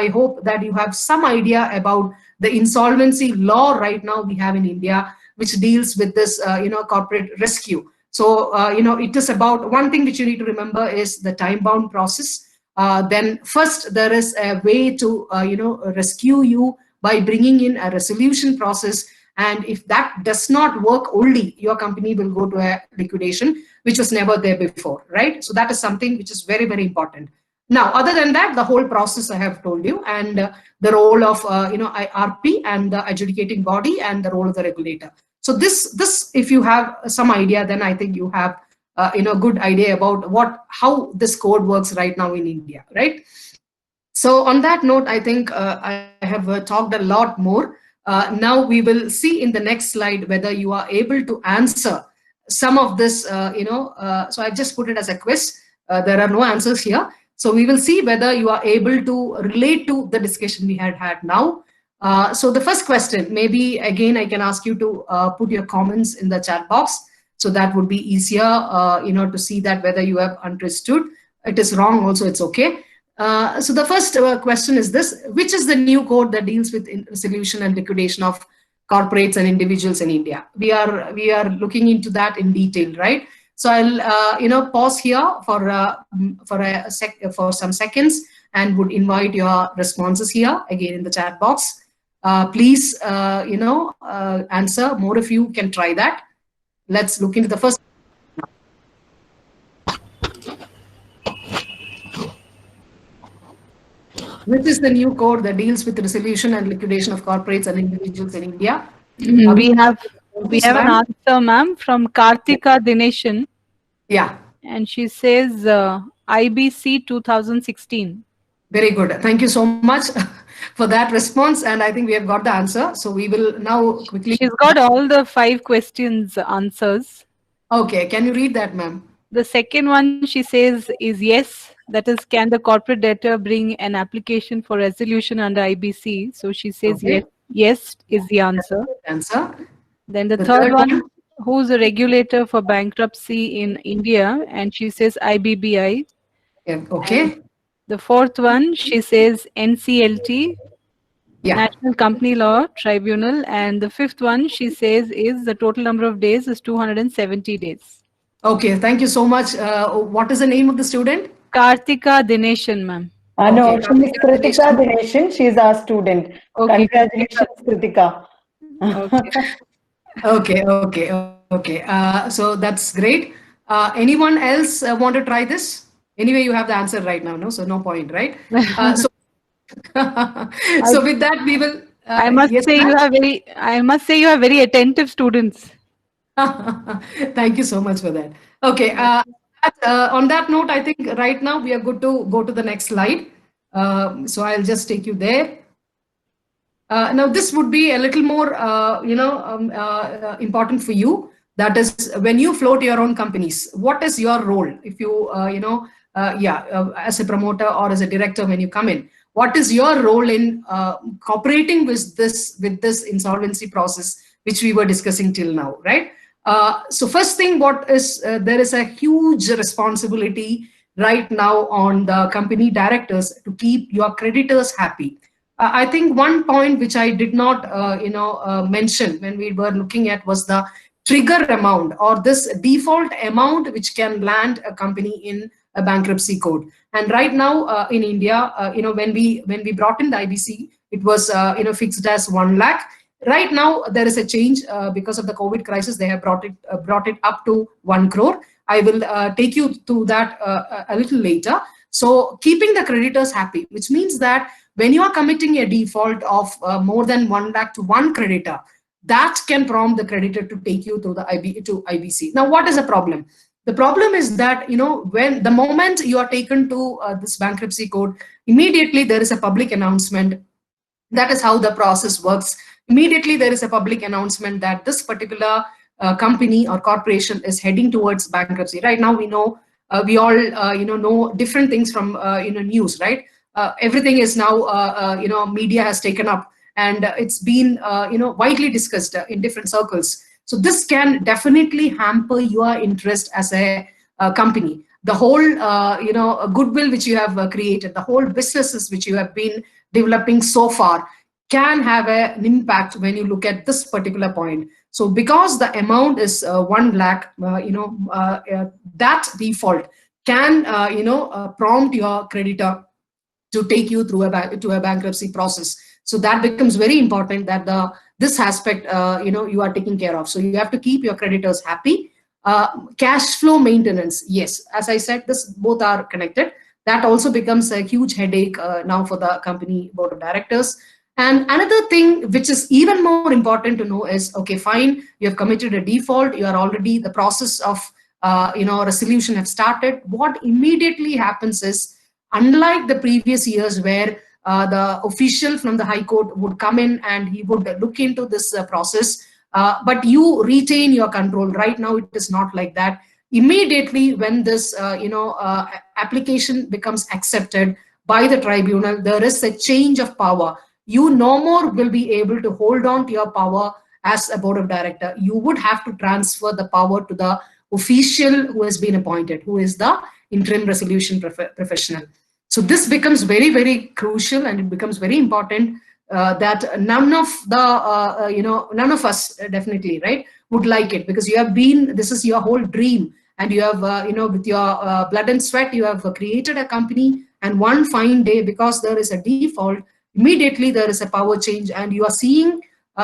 Speaker 2: hope that you have some idea about the insolvency law right now we have in India, which deals with this, corporate rescue. So, it is about, one thing which you need to remember is the time-bound process. Then first, there is a way to, rescue you by bringing in a resolution process. And if that does not work, only your company will go to a liquidation, which was never there before, right? So that is something which is very, very important. Now, other than that, the whole process I have told you, and the role of, IRP and the adjudicating body, and the role of the regulator. So this, if you have some idea, then I think you have, good idea about how this code works right now in India, right? So on that note, I think I have talked a lot more. Now we will see in the next slide whether you are able to answer some of this, so I just put it as a quiz. There are no answers here. So we will see whether you are able to relate to the discussion we had now. So the first question, maybe again, I can ask you to put your comments in the chat box. So that would be easier, to see that whether you have understood. It is wrong also, it's okay. So the first question is this: which is the new code that deals with resolution and liquidation of corporates and individuals in India? We are looking into that in detail, right? So I'll pause here for some seconds, and would invite your responses here again in the chat box. Please answer. More of you can try that. Let's look into the first. Which is the new code that deals with the resolution and liquidation of corporates and individuals in India?
Speaker 3: We have an answer, ma'am, from Kartika Dineshan.
Speaker 2: Yeah.
Speaker 3: And she says IBC 2016.
Speaker 2: Very good. Thank you so much for that response. And I think we have got the answer. So we will now quickly.
Speaker 3: She's got all the 5 questions answers.
Speaker 2: Okay. Can you read that, ma'am?
Speaker 3: The second one she says is yes. That is, can the corporate debtor bring an application for resolution under IBC? So she says yes. Yes is the answer. Then the third one, who's a regulator for bankruptcy in India? And she says IBBI.
Speaker 2: Yeah, okay.
Speaker 3: And the fourth one, she says NCLT, National Company Law Tribunal. And the fifth one, she says, is the total number of days is 270 days.
Speaker 2: Okay, thank you so much. What is the name of the student?
Speaker 3: Kartika Dineshan, ma'am.
Speaker 5: No, she is Kritika Dineshan. She is our student.
Speaker 3: Okay.
Speaker 5: Congratulations, Kritika.
Speaker 2: Okay. So that's great. Anyone else want to try this? Anyway, you have the answer right now, no? So no point, right? So with that, we will.
Speaker 3: I must say you have very attentive students.
Speaker 2: Thank you so much for that. Okay. On that note, I think right now we are good to go to the next slide. So I'll just take you there. Now this would be a little more, important for you. That is, when you float your own companies, what is your role? If you, as a promoter or as a director, when you come in, what is your role in cooperating with this insolvency process, which we were discussing till now, right? So first thing, what is there is a huge responsibility right now on the company directors to keep your creditors happy. I think one point which I did not, mention when we were looking at was the trigger amount, or this default amount which can land a company in a bankruptcy code. And right now in India, when we brought in the IBC, it was fixed as 1 lakh. Right now there is a change because of the COVID crisis. They have brought it up to 1 crore. I will take you to that a little later. So keeping the creditors happy, which means that when you are committing a default of more than 1 lakh to one creditor, that can prompt the creditor to take you to the IBC. Now, what is the problem? The problem is that, when the moment you are taken to this bankruptcy code, immediately there is a public announcement. That is how the process works. Immediately there is a public announcement that this particular company or corporation is heading towards bankruptcy. Right now, we know, we all know different things from news, right? Everything is now media has taken up, and it's been widely discussed in different circles. So this can definitely hamper your interest as a company. The whole goodwill which you have created, the whole businesses which you have been developing so far, can have an impact when you look at this particular point. So because the amount is 1 lakh, that default can prompt your creditor to take you through a bankruptcy process. So that becomes very important, that this aspect you are taking care of. So you have to keep your creditors happy. Cash flow maintenance, yes, as I said, this both are connected. That also becomes a huge headache now for the company board of directors. And another thing which is even more important to know is, okay, fine, you have committed a default, you are already, the process of resolution have started. What immediately happens is, unlike the previous years where the official from the High Court would come in and he would look into this process, but you retain your control. Right now, it is not like that. Immediately when this application becomes accepted by the tribunal, there is a change of power. You no more will be able to hold on to your power as a board of director. You would have to transfer the power to the official who has been appointed, who is the interim resolution professional. So this becomes very, very crucial, and it becomes very important that none of the, none of us definitely, right, would like it, because you have been, this is your whole dream, and you have, with your blood and sweat, you have created a company, and one fine day, because there is a default, immediately there is a power change, and you are seeing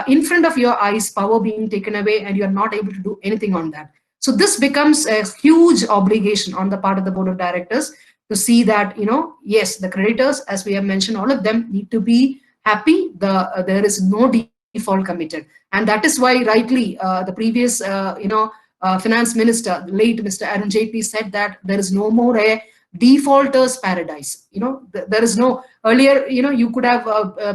Speaker 2: in front of your eyes power being taken away, and you are not able to do anything on that. So this becomes a huge obligation on the part of the board of directors to see that, yes, the creditors, as we have mentioned, all of them need to be happy. There is no default committed. And that is why rightly the previous, finance minister, late Mr. Arun Jaitley, said that there is no more a defaulters paradise. There is no, earlier, you could have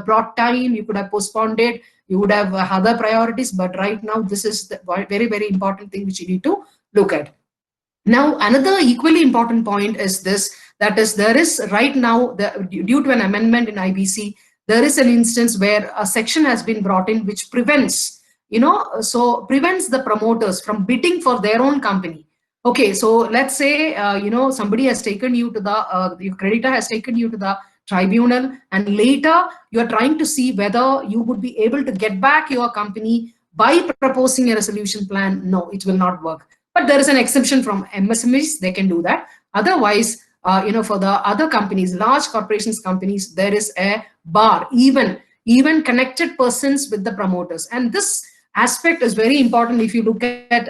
Speaker 2: brought time, you could have postponed it, you would have other priorities, but right now this is the very, very important thing which you need to look at. Now, another equally important point is this, that is, there is right now, due to an amendment in IBC, there is an instance where a section has been brought in which prevents, prevents the promoters from bidding for their own company. Okay, so let's say, somebody has taken you to the creditor has taken you to the tribunal, and later you are trying to see whether you would be able to get back your company by proposing a resolution plan. No, it will not work. But there is an exception from MSMEs, they can do that. Otherwise, for the other companies, large corporations companies, there is a bar, even connected persons with the promoters. And this aspect is very important if you look at,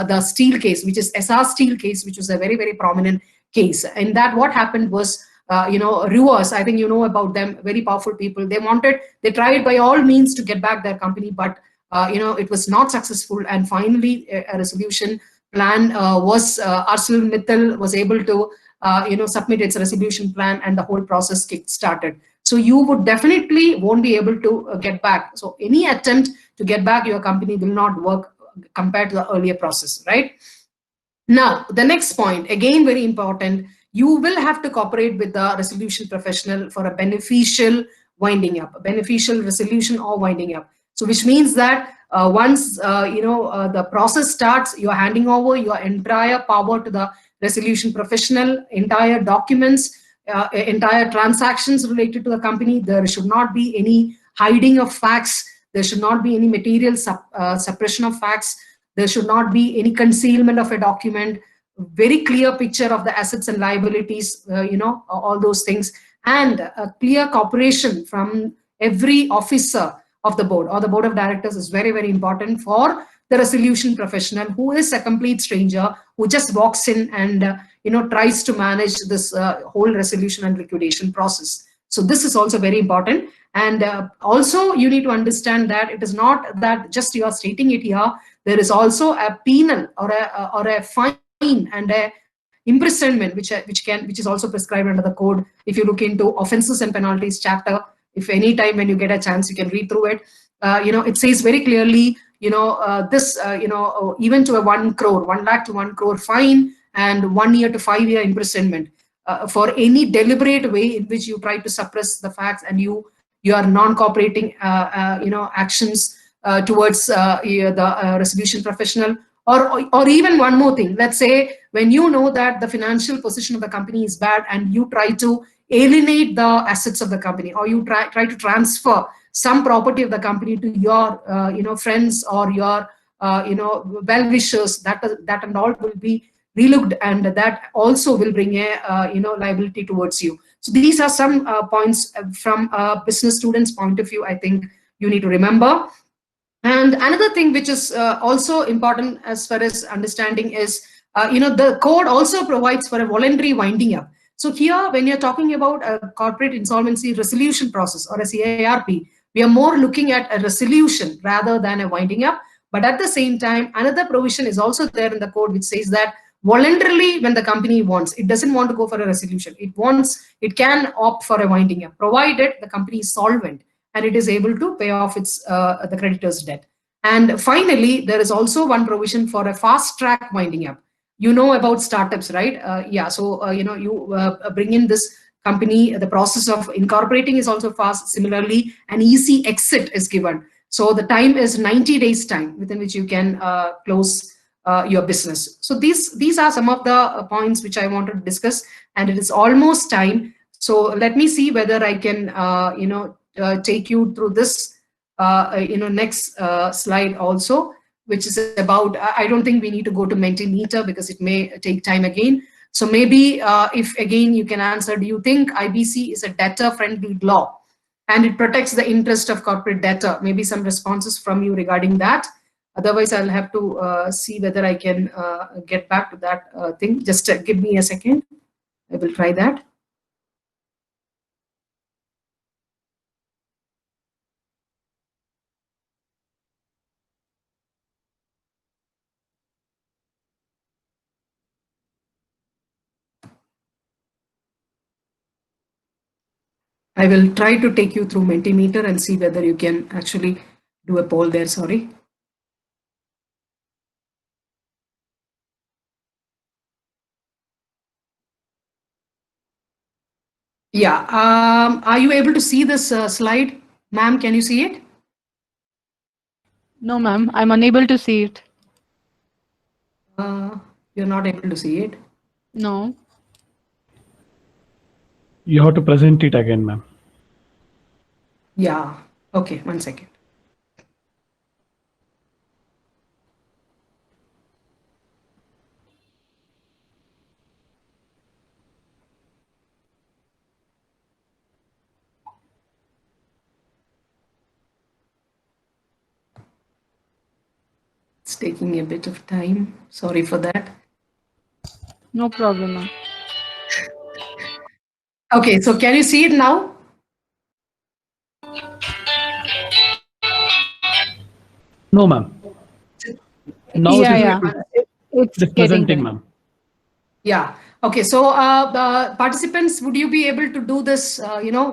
Speaker 2: the steel case, which is Essar Steel case, which was a very, very prominent case. In that, what happened was, Ruas, I think you know about them, very powerful people. They tried by all means to get back their company, but it was not successful. And finally, a resolution plan was, ArcelorMittal was able to, submit its resolution plan, and the whole process kick-started. So you would definitely won't be able to get back. So any attempt to get back your company will not work compared to the earlier process, right? Now, the next point, again, very important, you will have to cooperate with the resolution professional for a beneficial winding up, a beneficial resolution or winding up. So which means that once the process starts, you're handing over your entire power to the resolution professional, entire documents, entire transactions related to the company. There should not be any hiding of facts. There should not be any material suppression of facts. There should not be any concealment of a document. Very clear picture of the assets and liabilities, all those things, and a clear cooperation from every officer of the board or the board of directors is very, very important for the resolution professional, who is a complete stranger, who just walks in and tries to manage this whole resolution and liquidation process. So this is also very important. And also you need to understand that it is not that just you are stating it here. There is also a penal or a fine and a imprisonment which is also prescribed under the code. If you look into offenses and penalties chapter, if any time when you get a chance you can read through it, it says very clearly, even to a 1 crore, 1 lakh to 1 crore fine and 1 year to 5 year imprisonment for any deliberate way in which you try to suppress the facts and you are non-cooperating actions towards the resolution professional. Or even one more thing, let's say when you know that the financial position of the company is bad and you try to alienate the assets of the company, or you try to transfer some property of the company to your friends or your well-wishers, that and all will be relooked, and that also will bring a liability towards you. So these are some points from a business student's point of view, I think you need to remember. And another thing which is also important as far as understanding is, the code also provides for a voluntary winding up. So here, when you're talking about a corporate insolvency resolution process or a CIRP, we are more looking at a resolution rather than a winding up. But at the same time, another provision is also there in the code which says that voluntarily, when the company wants, it doesn't want to go for a resolution, it can opt for a winding up, provided the company is solvent and it is able to pay off its the creditor's debt. And finally, there is also one provision for a fast track winding up. You know about startups, right? So you bring in this company, the process of incorporating is also fast. Similarly, an easy exit is given. So the time is 90 days time within which you can close your business. So these are some of the points which I wanted to discuss, and it is almost time. So let me see whether I can take you through this next slide also, which is about, I don't think we need to go to Mentimeter because it may take time again. So maybe if again you can answer, do you think IBC is a debtor-friendly law and it protects the interest of corporate debtor? Maybe some responses from you regarding that. Otherwise, I'll have to see whether I can get back to that thing. Just give me a second. I will try that. I will try to take you through Mentimeter and see whether you can actually do a poll there. Sorry. Yeah. Are you able to see this slide? Ma'am, can you see it?
Speaker 3: No, ma'am, I'm unable to see it.
Speaker 2: You're not able to see it?
Speaker 3: No.
Speaker 4: You have to present it again, ma'am.
Speaker 2: Yeah. Okay, 1 second. It's taking a bit of time. Sorry for that.
Speaker 3: No problem, ma'am.
Speaker 2: Okay, so can you see it now?
Speaker 4: No, ma'am. Now
Speaker 3: Yeah. It's
Speaker 4: presenting, ma'am.
Speaker 2: Yeah. Okay. So the participants, would you be able to do this?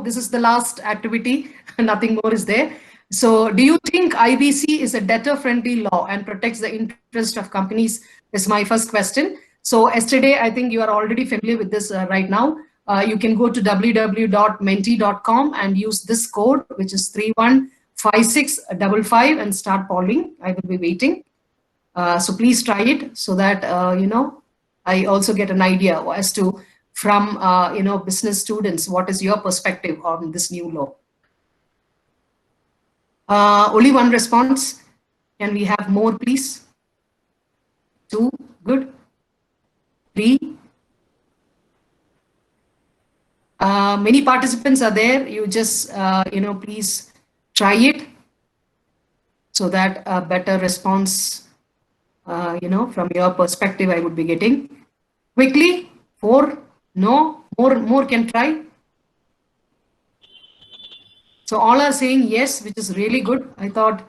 Speaker 2: This is the last activity. Nothing more is there. So do you think IBC is a debtor-friendly law and protects the interest of companies? Is my first question. So yesterday, I think you are already familiar with this right now. You can go to www.menti.com and use this code, which is 315655, and start polling. I will be waiting. So please try it so that, I also get an idea as to from, business students, what is your perspective on this new law? Only one response. Can we have more, please? 2, good. 3. Many participants are there. You just, please try it so that a better response, from your perspective, I would be getting. Quickly, 4, no, more can try. So all are saying yes, which is really good. I thought,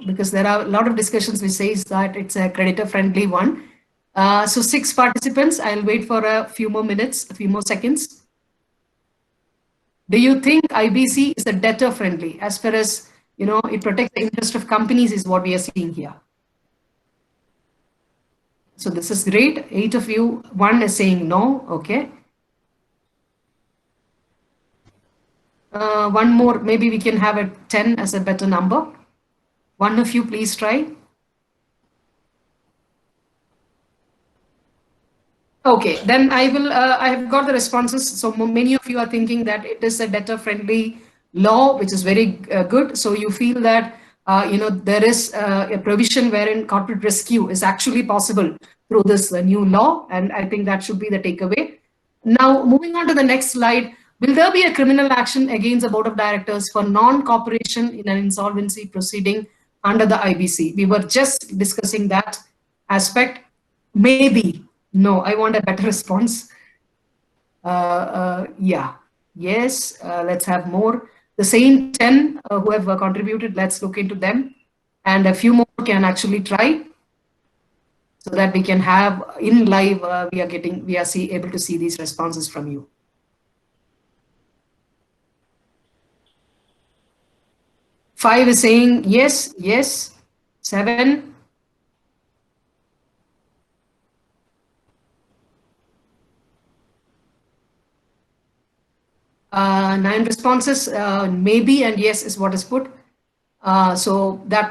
Speaker 2: because there are a lot of discussions which says that it's a creditor friendly one. So 6 participants, I'll wait for a few more minutes, a few more seconds. Do you think IBC is a debtor friendly as far as, it protects the interest of companies is what we are seeing here. So this is great. 8 of you, 1 is saying no. Okay. One more, maybe we can have a 10 as a better number. 1 of you, please try. Okay, then I will, I have got the responses. So many of you are thinking that it is a debtor friendly law, which is very good. So you feel that, there is a provision wherein corporate rescue is actually possible through this new law. And I think that should be the takeaway. Now, moving on to the next slide. Will there be a criminal action against the board of directors for non-cooperation in an insolvency proceeding under the IBC? We were just discussing that aspect. Maybe. No, I want a better response. Yeah. Yes. Let's have more. The same 10 who have contributed, let's look into them. And a few more can actually try so that we can have in live, we are able to see these responses from you. 5 is saying yes, yes. 7. Nine responses, maybe and yes is what is put. So that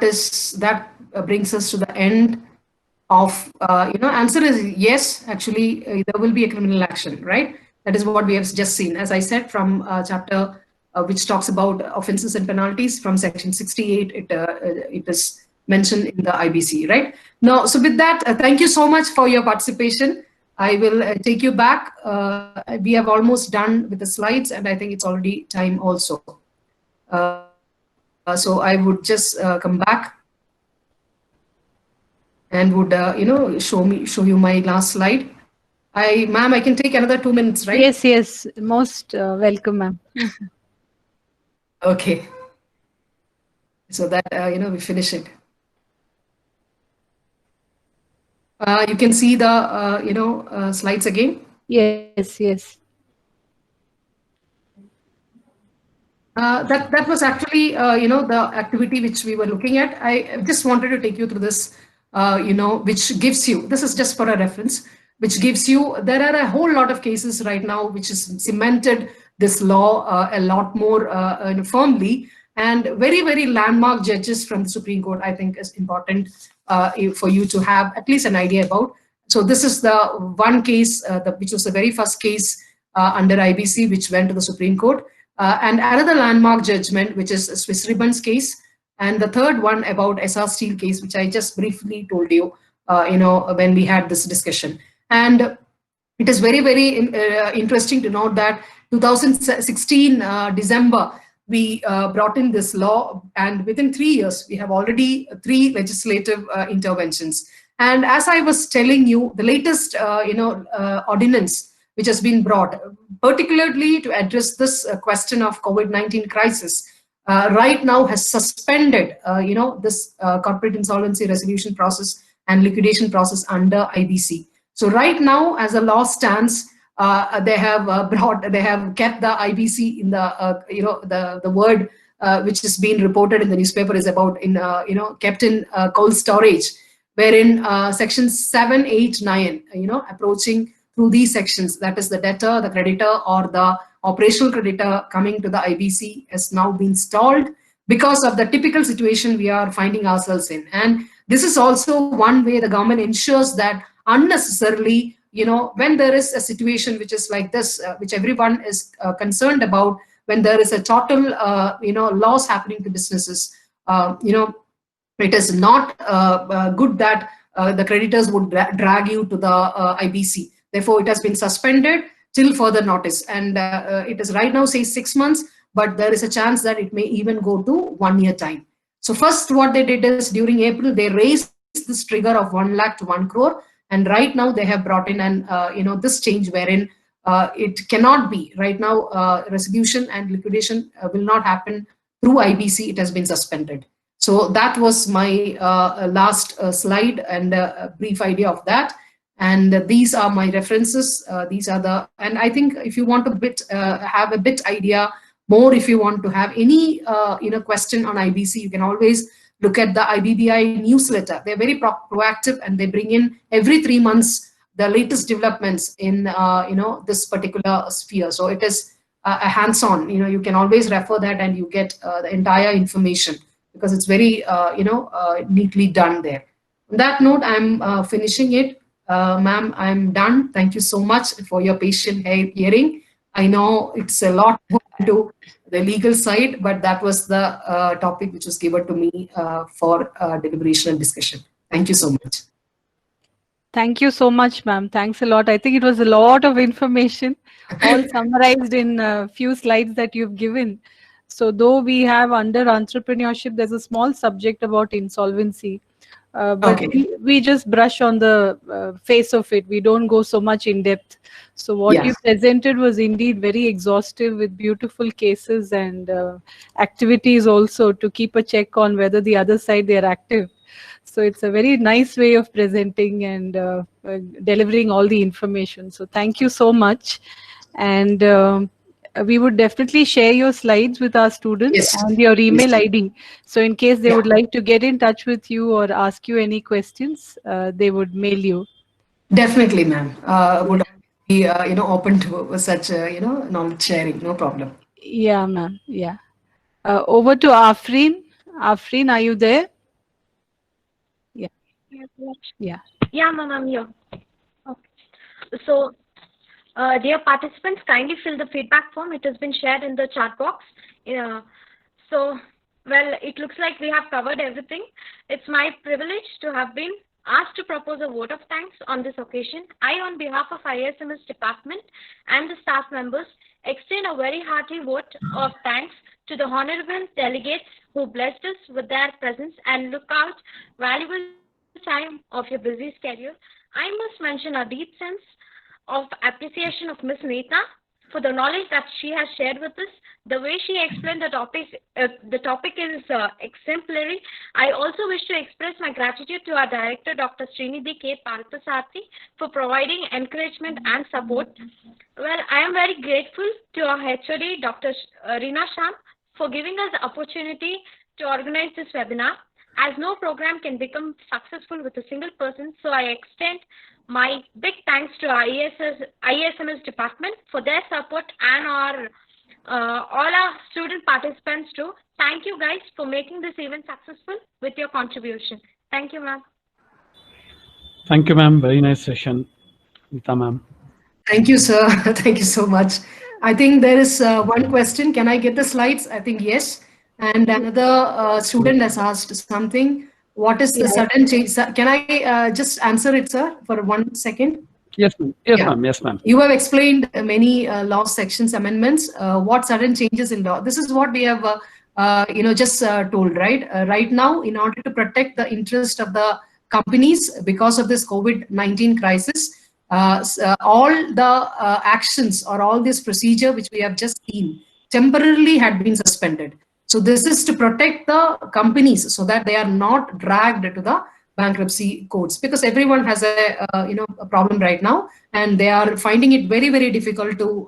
Speaker 2: brings us to the end of, answer is yes, actually there will be a criminal action, right? That is what we have just seen. As I said, from chapter which talks about offenses and penalties, from section 68, it is mentioned in the IBC, right? Now, so with that, thank you so much for your participation. I will take you back. We have almost done with the slides, and I think it's already time also. So I would just come back and would, show you my last slide. Ma'am, I can take another 2 minutes, right?
Speaker 3: Yes, yes. Most welcome, ma'am.
Speaker 2: Okay. So that, we finish it. You can see the, slides again.
Speaker 3: Yes, yes.
Speaker 2: That was actually, the activity which we were looking at. I just wanted to take you through this, which gives you, this is just for a reference, which gives you, there are a whole lot of cases right now which is cemented this law a lot more firmly, and very, very landmark judges from the Supreme Court, I think is important for you to have at least an idea about. So this is the one case, which was the very first case under IBC, which went to the Supreme Court. And another landmark judgment, which is Swiss Ribbons case. And the third one about Essar Steel case, which I just briefly told you, when we had this discussion. And it is very, very interesting to note that 2016 December, we brought in this law, and within 3 years, we have already 3 legislative interventions. And as I was telling you, the latest, ordinance which has been brought, particularly to address this question of COVID-19 crisis, right now has suspended, this corporate insolvency resolution process and liquidation process under IBC. So right now, as the law stands, they have kept the IBC in the, the word which is being reported in the newspaper is about kept in cold storage, wherein sections 7, 8, 9, approaching through these sections, that is the debtor, the creditor, or the operational creditor coming to the IBC has now been stalled because of the typical situation we are finding ourselves in. And this is also one way the government ensures that unnecessarily, when there is a situation which is like this, which everyone is concerned about, when there is a total, loss happening to businesses, it is not good that the creditors would drag you to the IBC. Therefore, it has been suspended till further notice. And it is right now says 6 months, but there is a chance that it may even go to 1 year time. So first, what they did is during April, they raised this trigger of 1 lakh to 1 crore. And right now they have brought in an, this change wherein it cannot be right now, resolution and liquidation will not happen through IBC. It has been suspended. So that was my last slide and a brief idea of that. And these are my references. These are and I think if you want to have a bit idea more, if you want to have any, question on IBC, you can always look at the IBBI newsletter. They're very proactive, and they bring in every 3 months the latest developments in, this particular sphere. So it is a hands-on, you can always refer that and you get the entire information, because it's very, neatly done there. On that note, I'm finishing it. Ma'am, I'm done. Thank you so much for your patient hearing. I know it's a lot to the legal side, but that was the topic which was given to me for deliberation and discussion. Thank you so much.
Speaker 3: Thank you so much, ma'am. Thanks a lot. I think it was a lot of information, all summarized in a few slides that you've given. So though we have under entrepreneurship, there's a small subject about insolvency. But
Speaker 2: Okay.
Speaker 3: we just brush on the face of it. We don't go so much in depth. So what you presented was indeed very exhaustive, with beautiful cases and activities also to keep a check on whether the other side they are active. So it's a very nice way of presenting and delivering all the information. So thank you so much. And we would definitely share your slides with our students and your email ID. So in case they would like to get in touch with you or ask you any questions, they would mail you.
Speaker 2: Definitely, ma'am. Would be open to such knowledge sharing. No problem.
Speaker 3: Yeah, ma'am. Yeah. Over to Afreen. Afreen, are you there? Yeah. Yeah.
Speaker 1: Yeah, ma'am, I'm here. Okay. So, dear participants, kindly fill the feedback form. It has been shared in the chat box. So, well, it looks like we have covered everything. It's my privilege to have been asked to propose a vote of thanks on this occasion. I, on behalf of ISMS department and the staff members, extend a very hearty vote of thanks to the honorable delegates who blessed us with their presence and look out valuable time of your busy schedule. I must mention a deep sense of appreciation of Ms. Neeta for the knowledge that she has shared with us. The way she explained the topic is exemplary. I also wish to express my gratitude to our director, Dr. Srinidhi K. Parthasarathy, for providing encouragement and support. Well, I am very grateful to our HOD, Dr. Reena Sham, for giving us the opportunity to organize this webinar. As no program can become successful with a single person, so I extend my big thanks to our ISMS department for their support and all our student participants too. Thank you guys for making this event successful with your contribution. Thank you, ma'am.
Speaker 4: Thank you, ma'am. Very nice session, Neeta ma'am.
Speaker 2: Thank you, sir. Thank you so much. I think there is one question. Can I get the slides? I think yes. And another student has asked something. What is the sudden change? Can I just answer it, sir, for 1 second?
Speaker 4: Yes, ma'am. Yes, ma'am. Yes, ma'am.
Speaker 2: You have explained many law sections amendments. What sudden changes in law? This is what we have, just told, right? Right now, in order to protect the interest of the companies because of this COVID-19 crisis, all the actions or all this procedure which we have just seen temporarily had been suspended. So this is to protect the companies so that they are not dragged to the bankruptcy courts, because everyone has a problem right now, and they are finding it very, very difficult to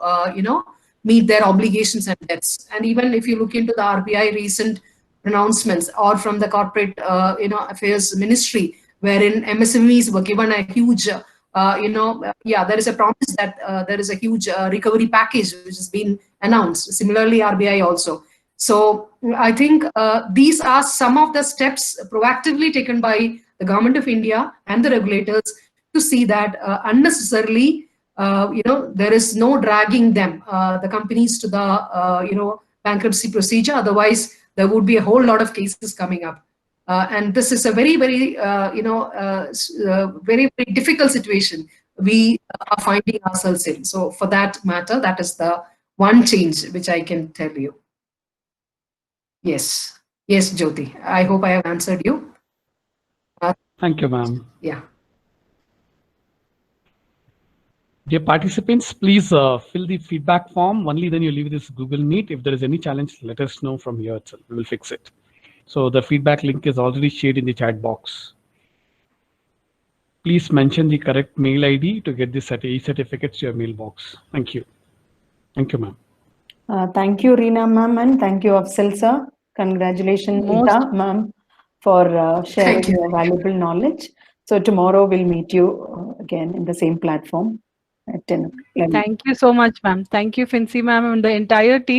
Speaker 2: meet their obligations and debts. And even if you look into the RBI recent pronouncements or from the corporate affairs ministry, wherein MSMEs were given a huge, there is a promise that there is a huge recovery package which has been announced. Similarly, RBI also. So I think these are some of the steps proactively taken by the Government of India and the regulators to see that unnecessarily, there is no dragging them, the companies, to the, bankruptcy procedure. Otherwise, there would be a whole lot of cases coming up. And this is a very, very, very, very difficult situation we are finding ourselves in. So for that matter, that is the one change which I can tell you. Yes. Yes, Jyoti. I hope I have answered you.
Speaker 4: Thank you, ma'am.
Speaker 2: Yeah.
Speaker 4: Dear participants, please fill the feedback form. Only then you leave this Google Meet. If there is any challenge, let us know from here itself. We will fix it. So the feedback link is already shared in the chat box. Please mention the correct mail ID to get the e-certificates to your mailbox. Thank you. Thank you, ma'am.
Speaker 5: Thank you, Reena ma'am, and thank you, Afzal sir. Congratulations, Ita ma'am, for sharing your valuable knowledge. So tomorrow we'll meet you again in the same platform at 10 o'clock.
Speaker 3: Thank you so much, ma'am. Thank you, Fincy ma'am, and the entire team.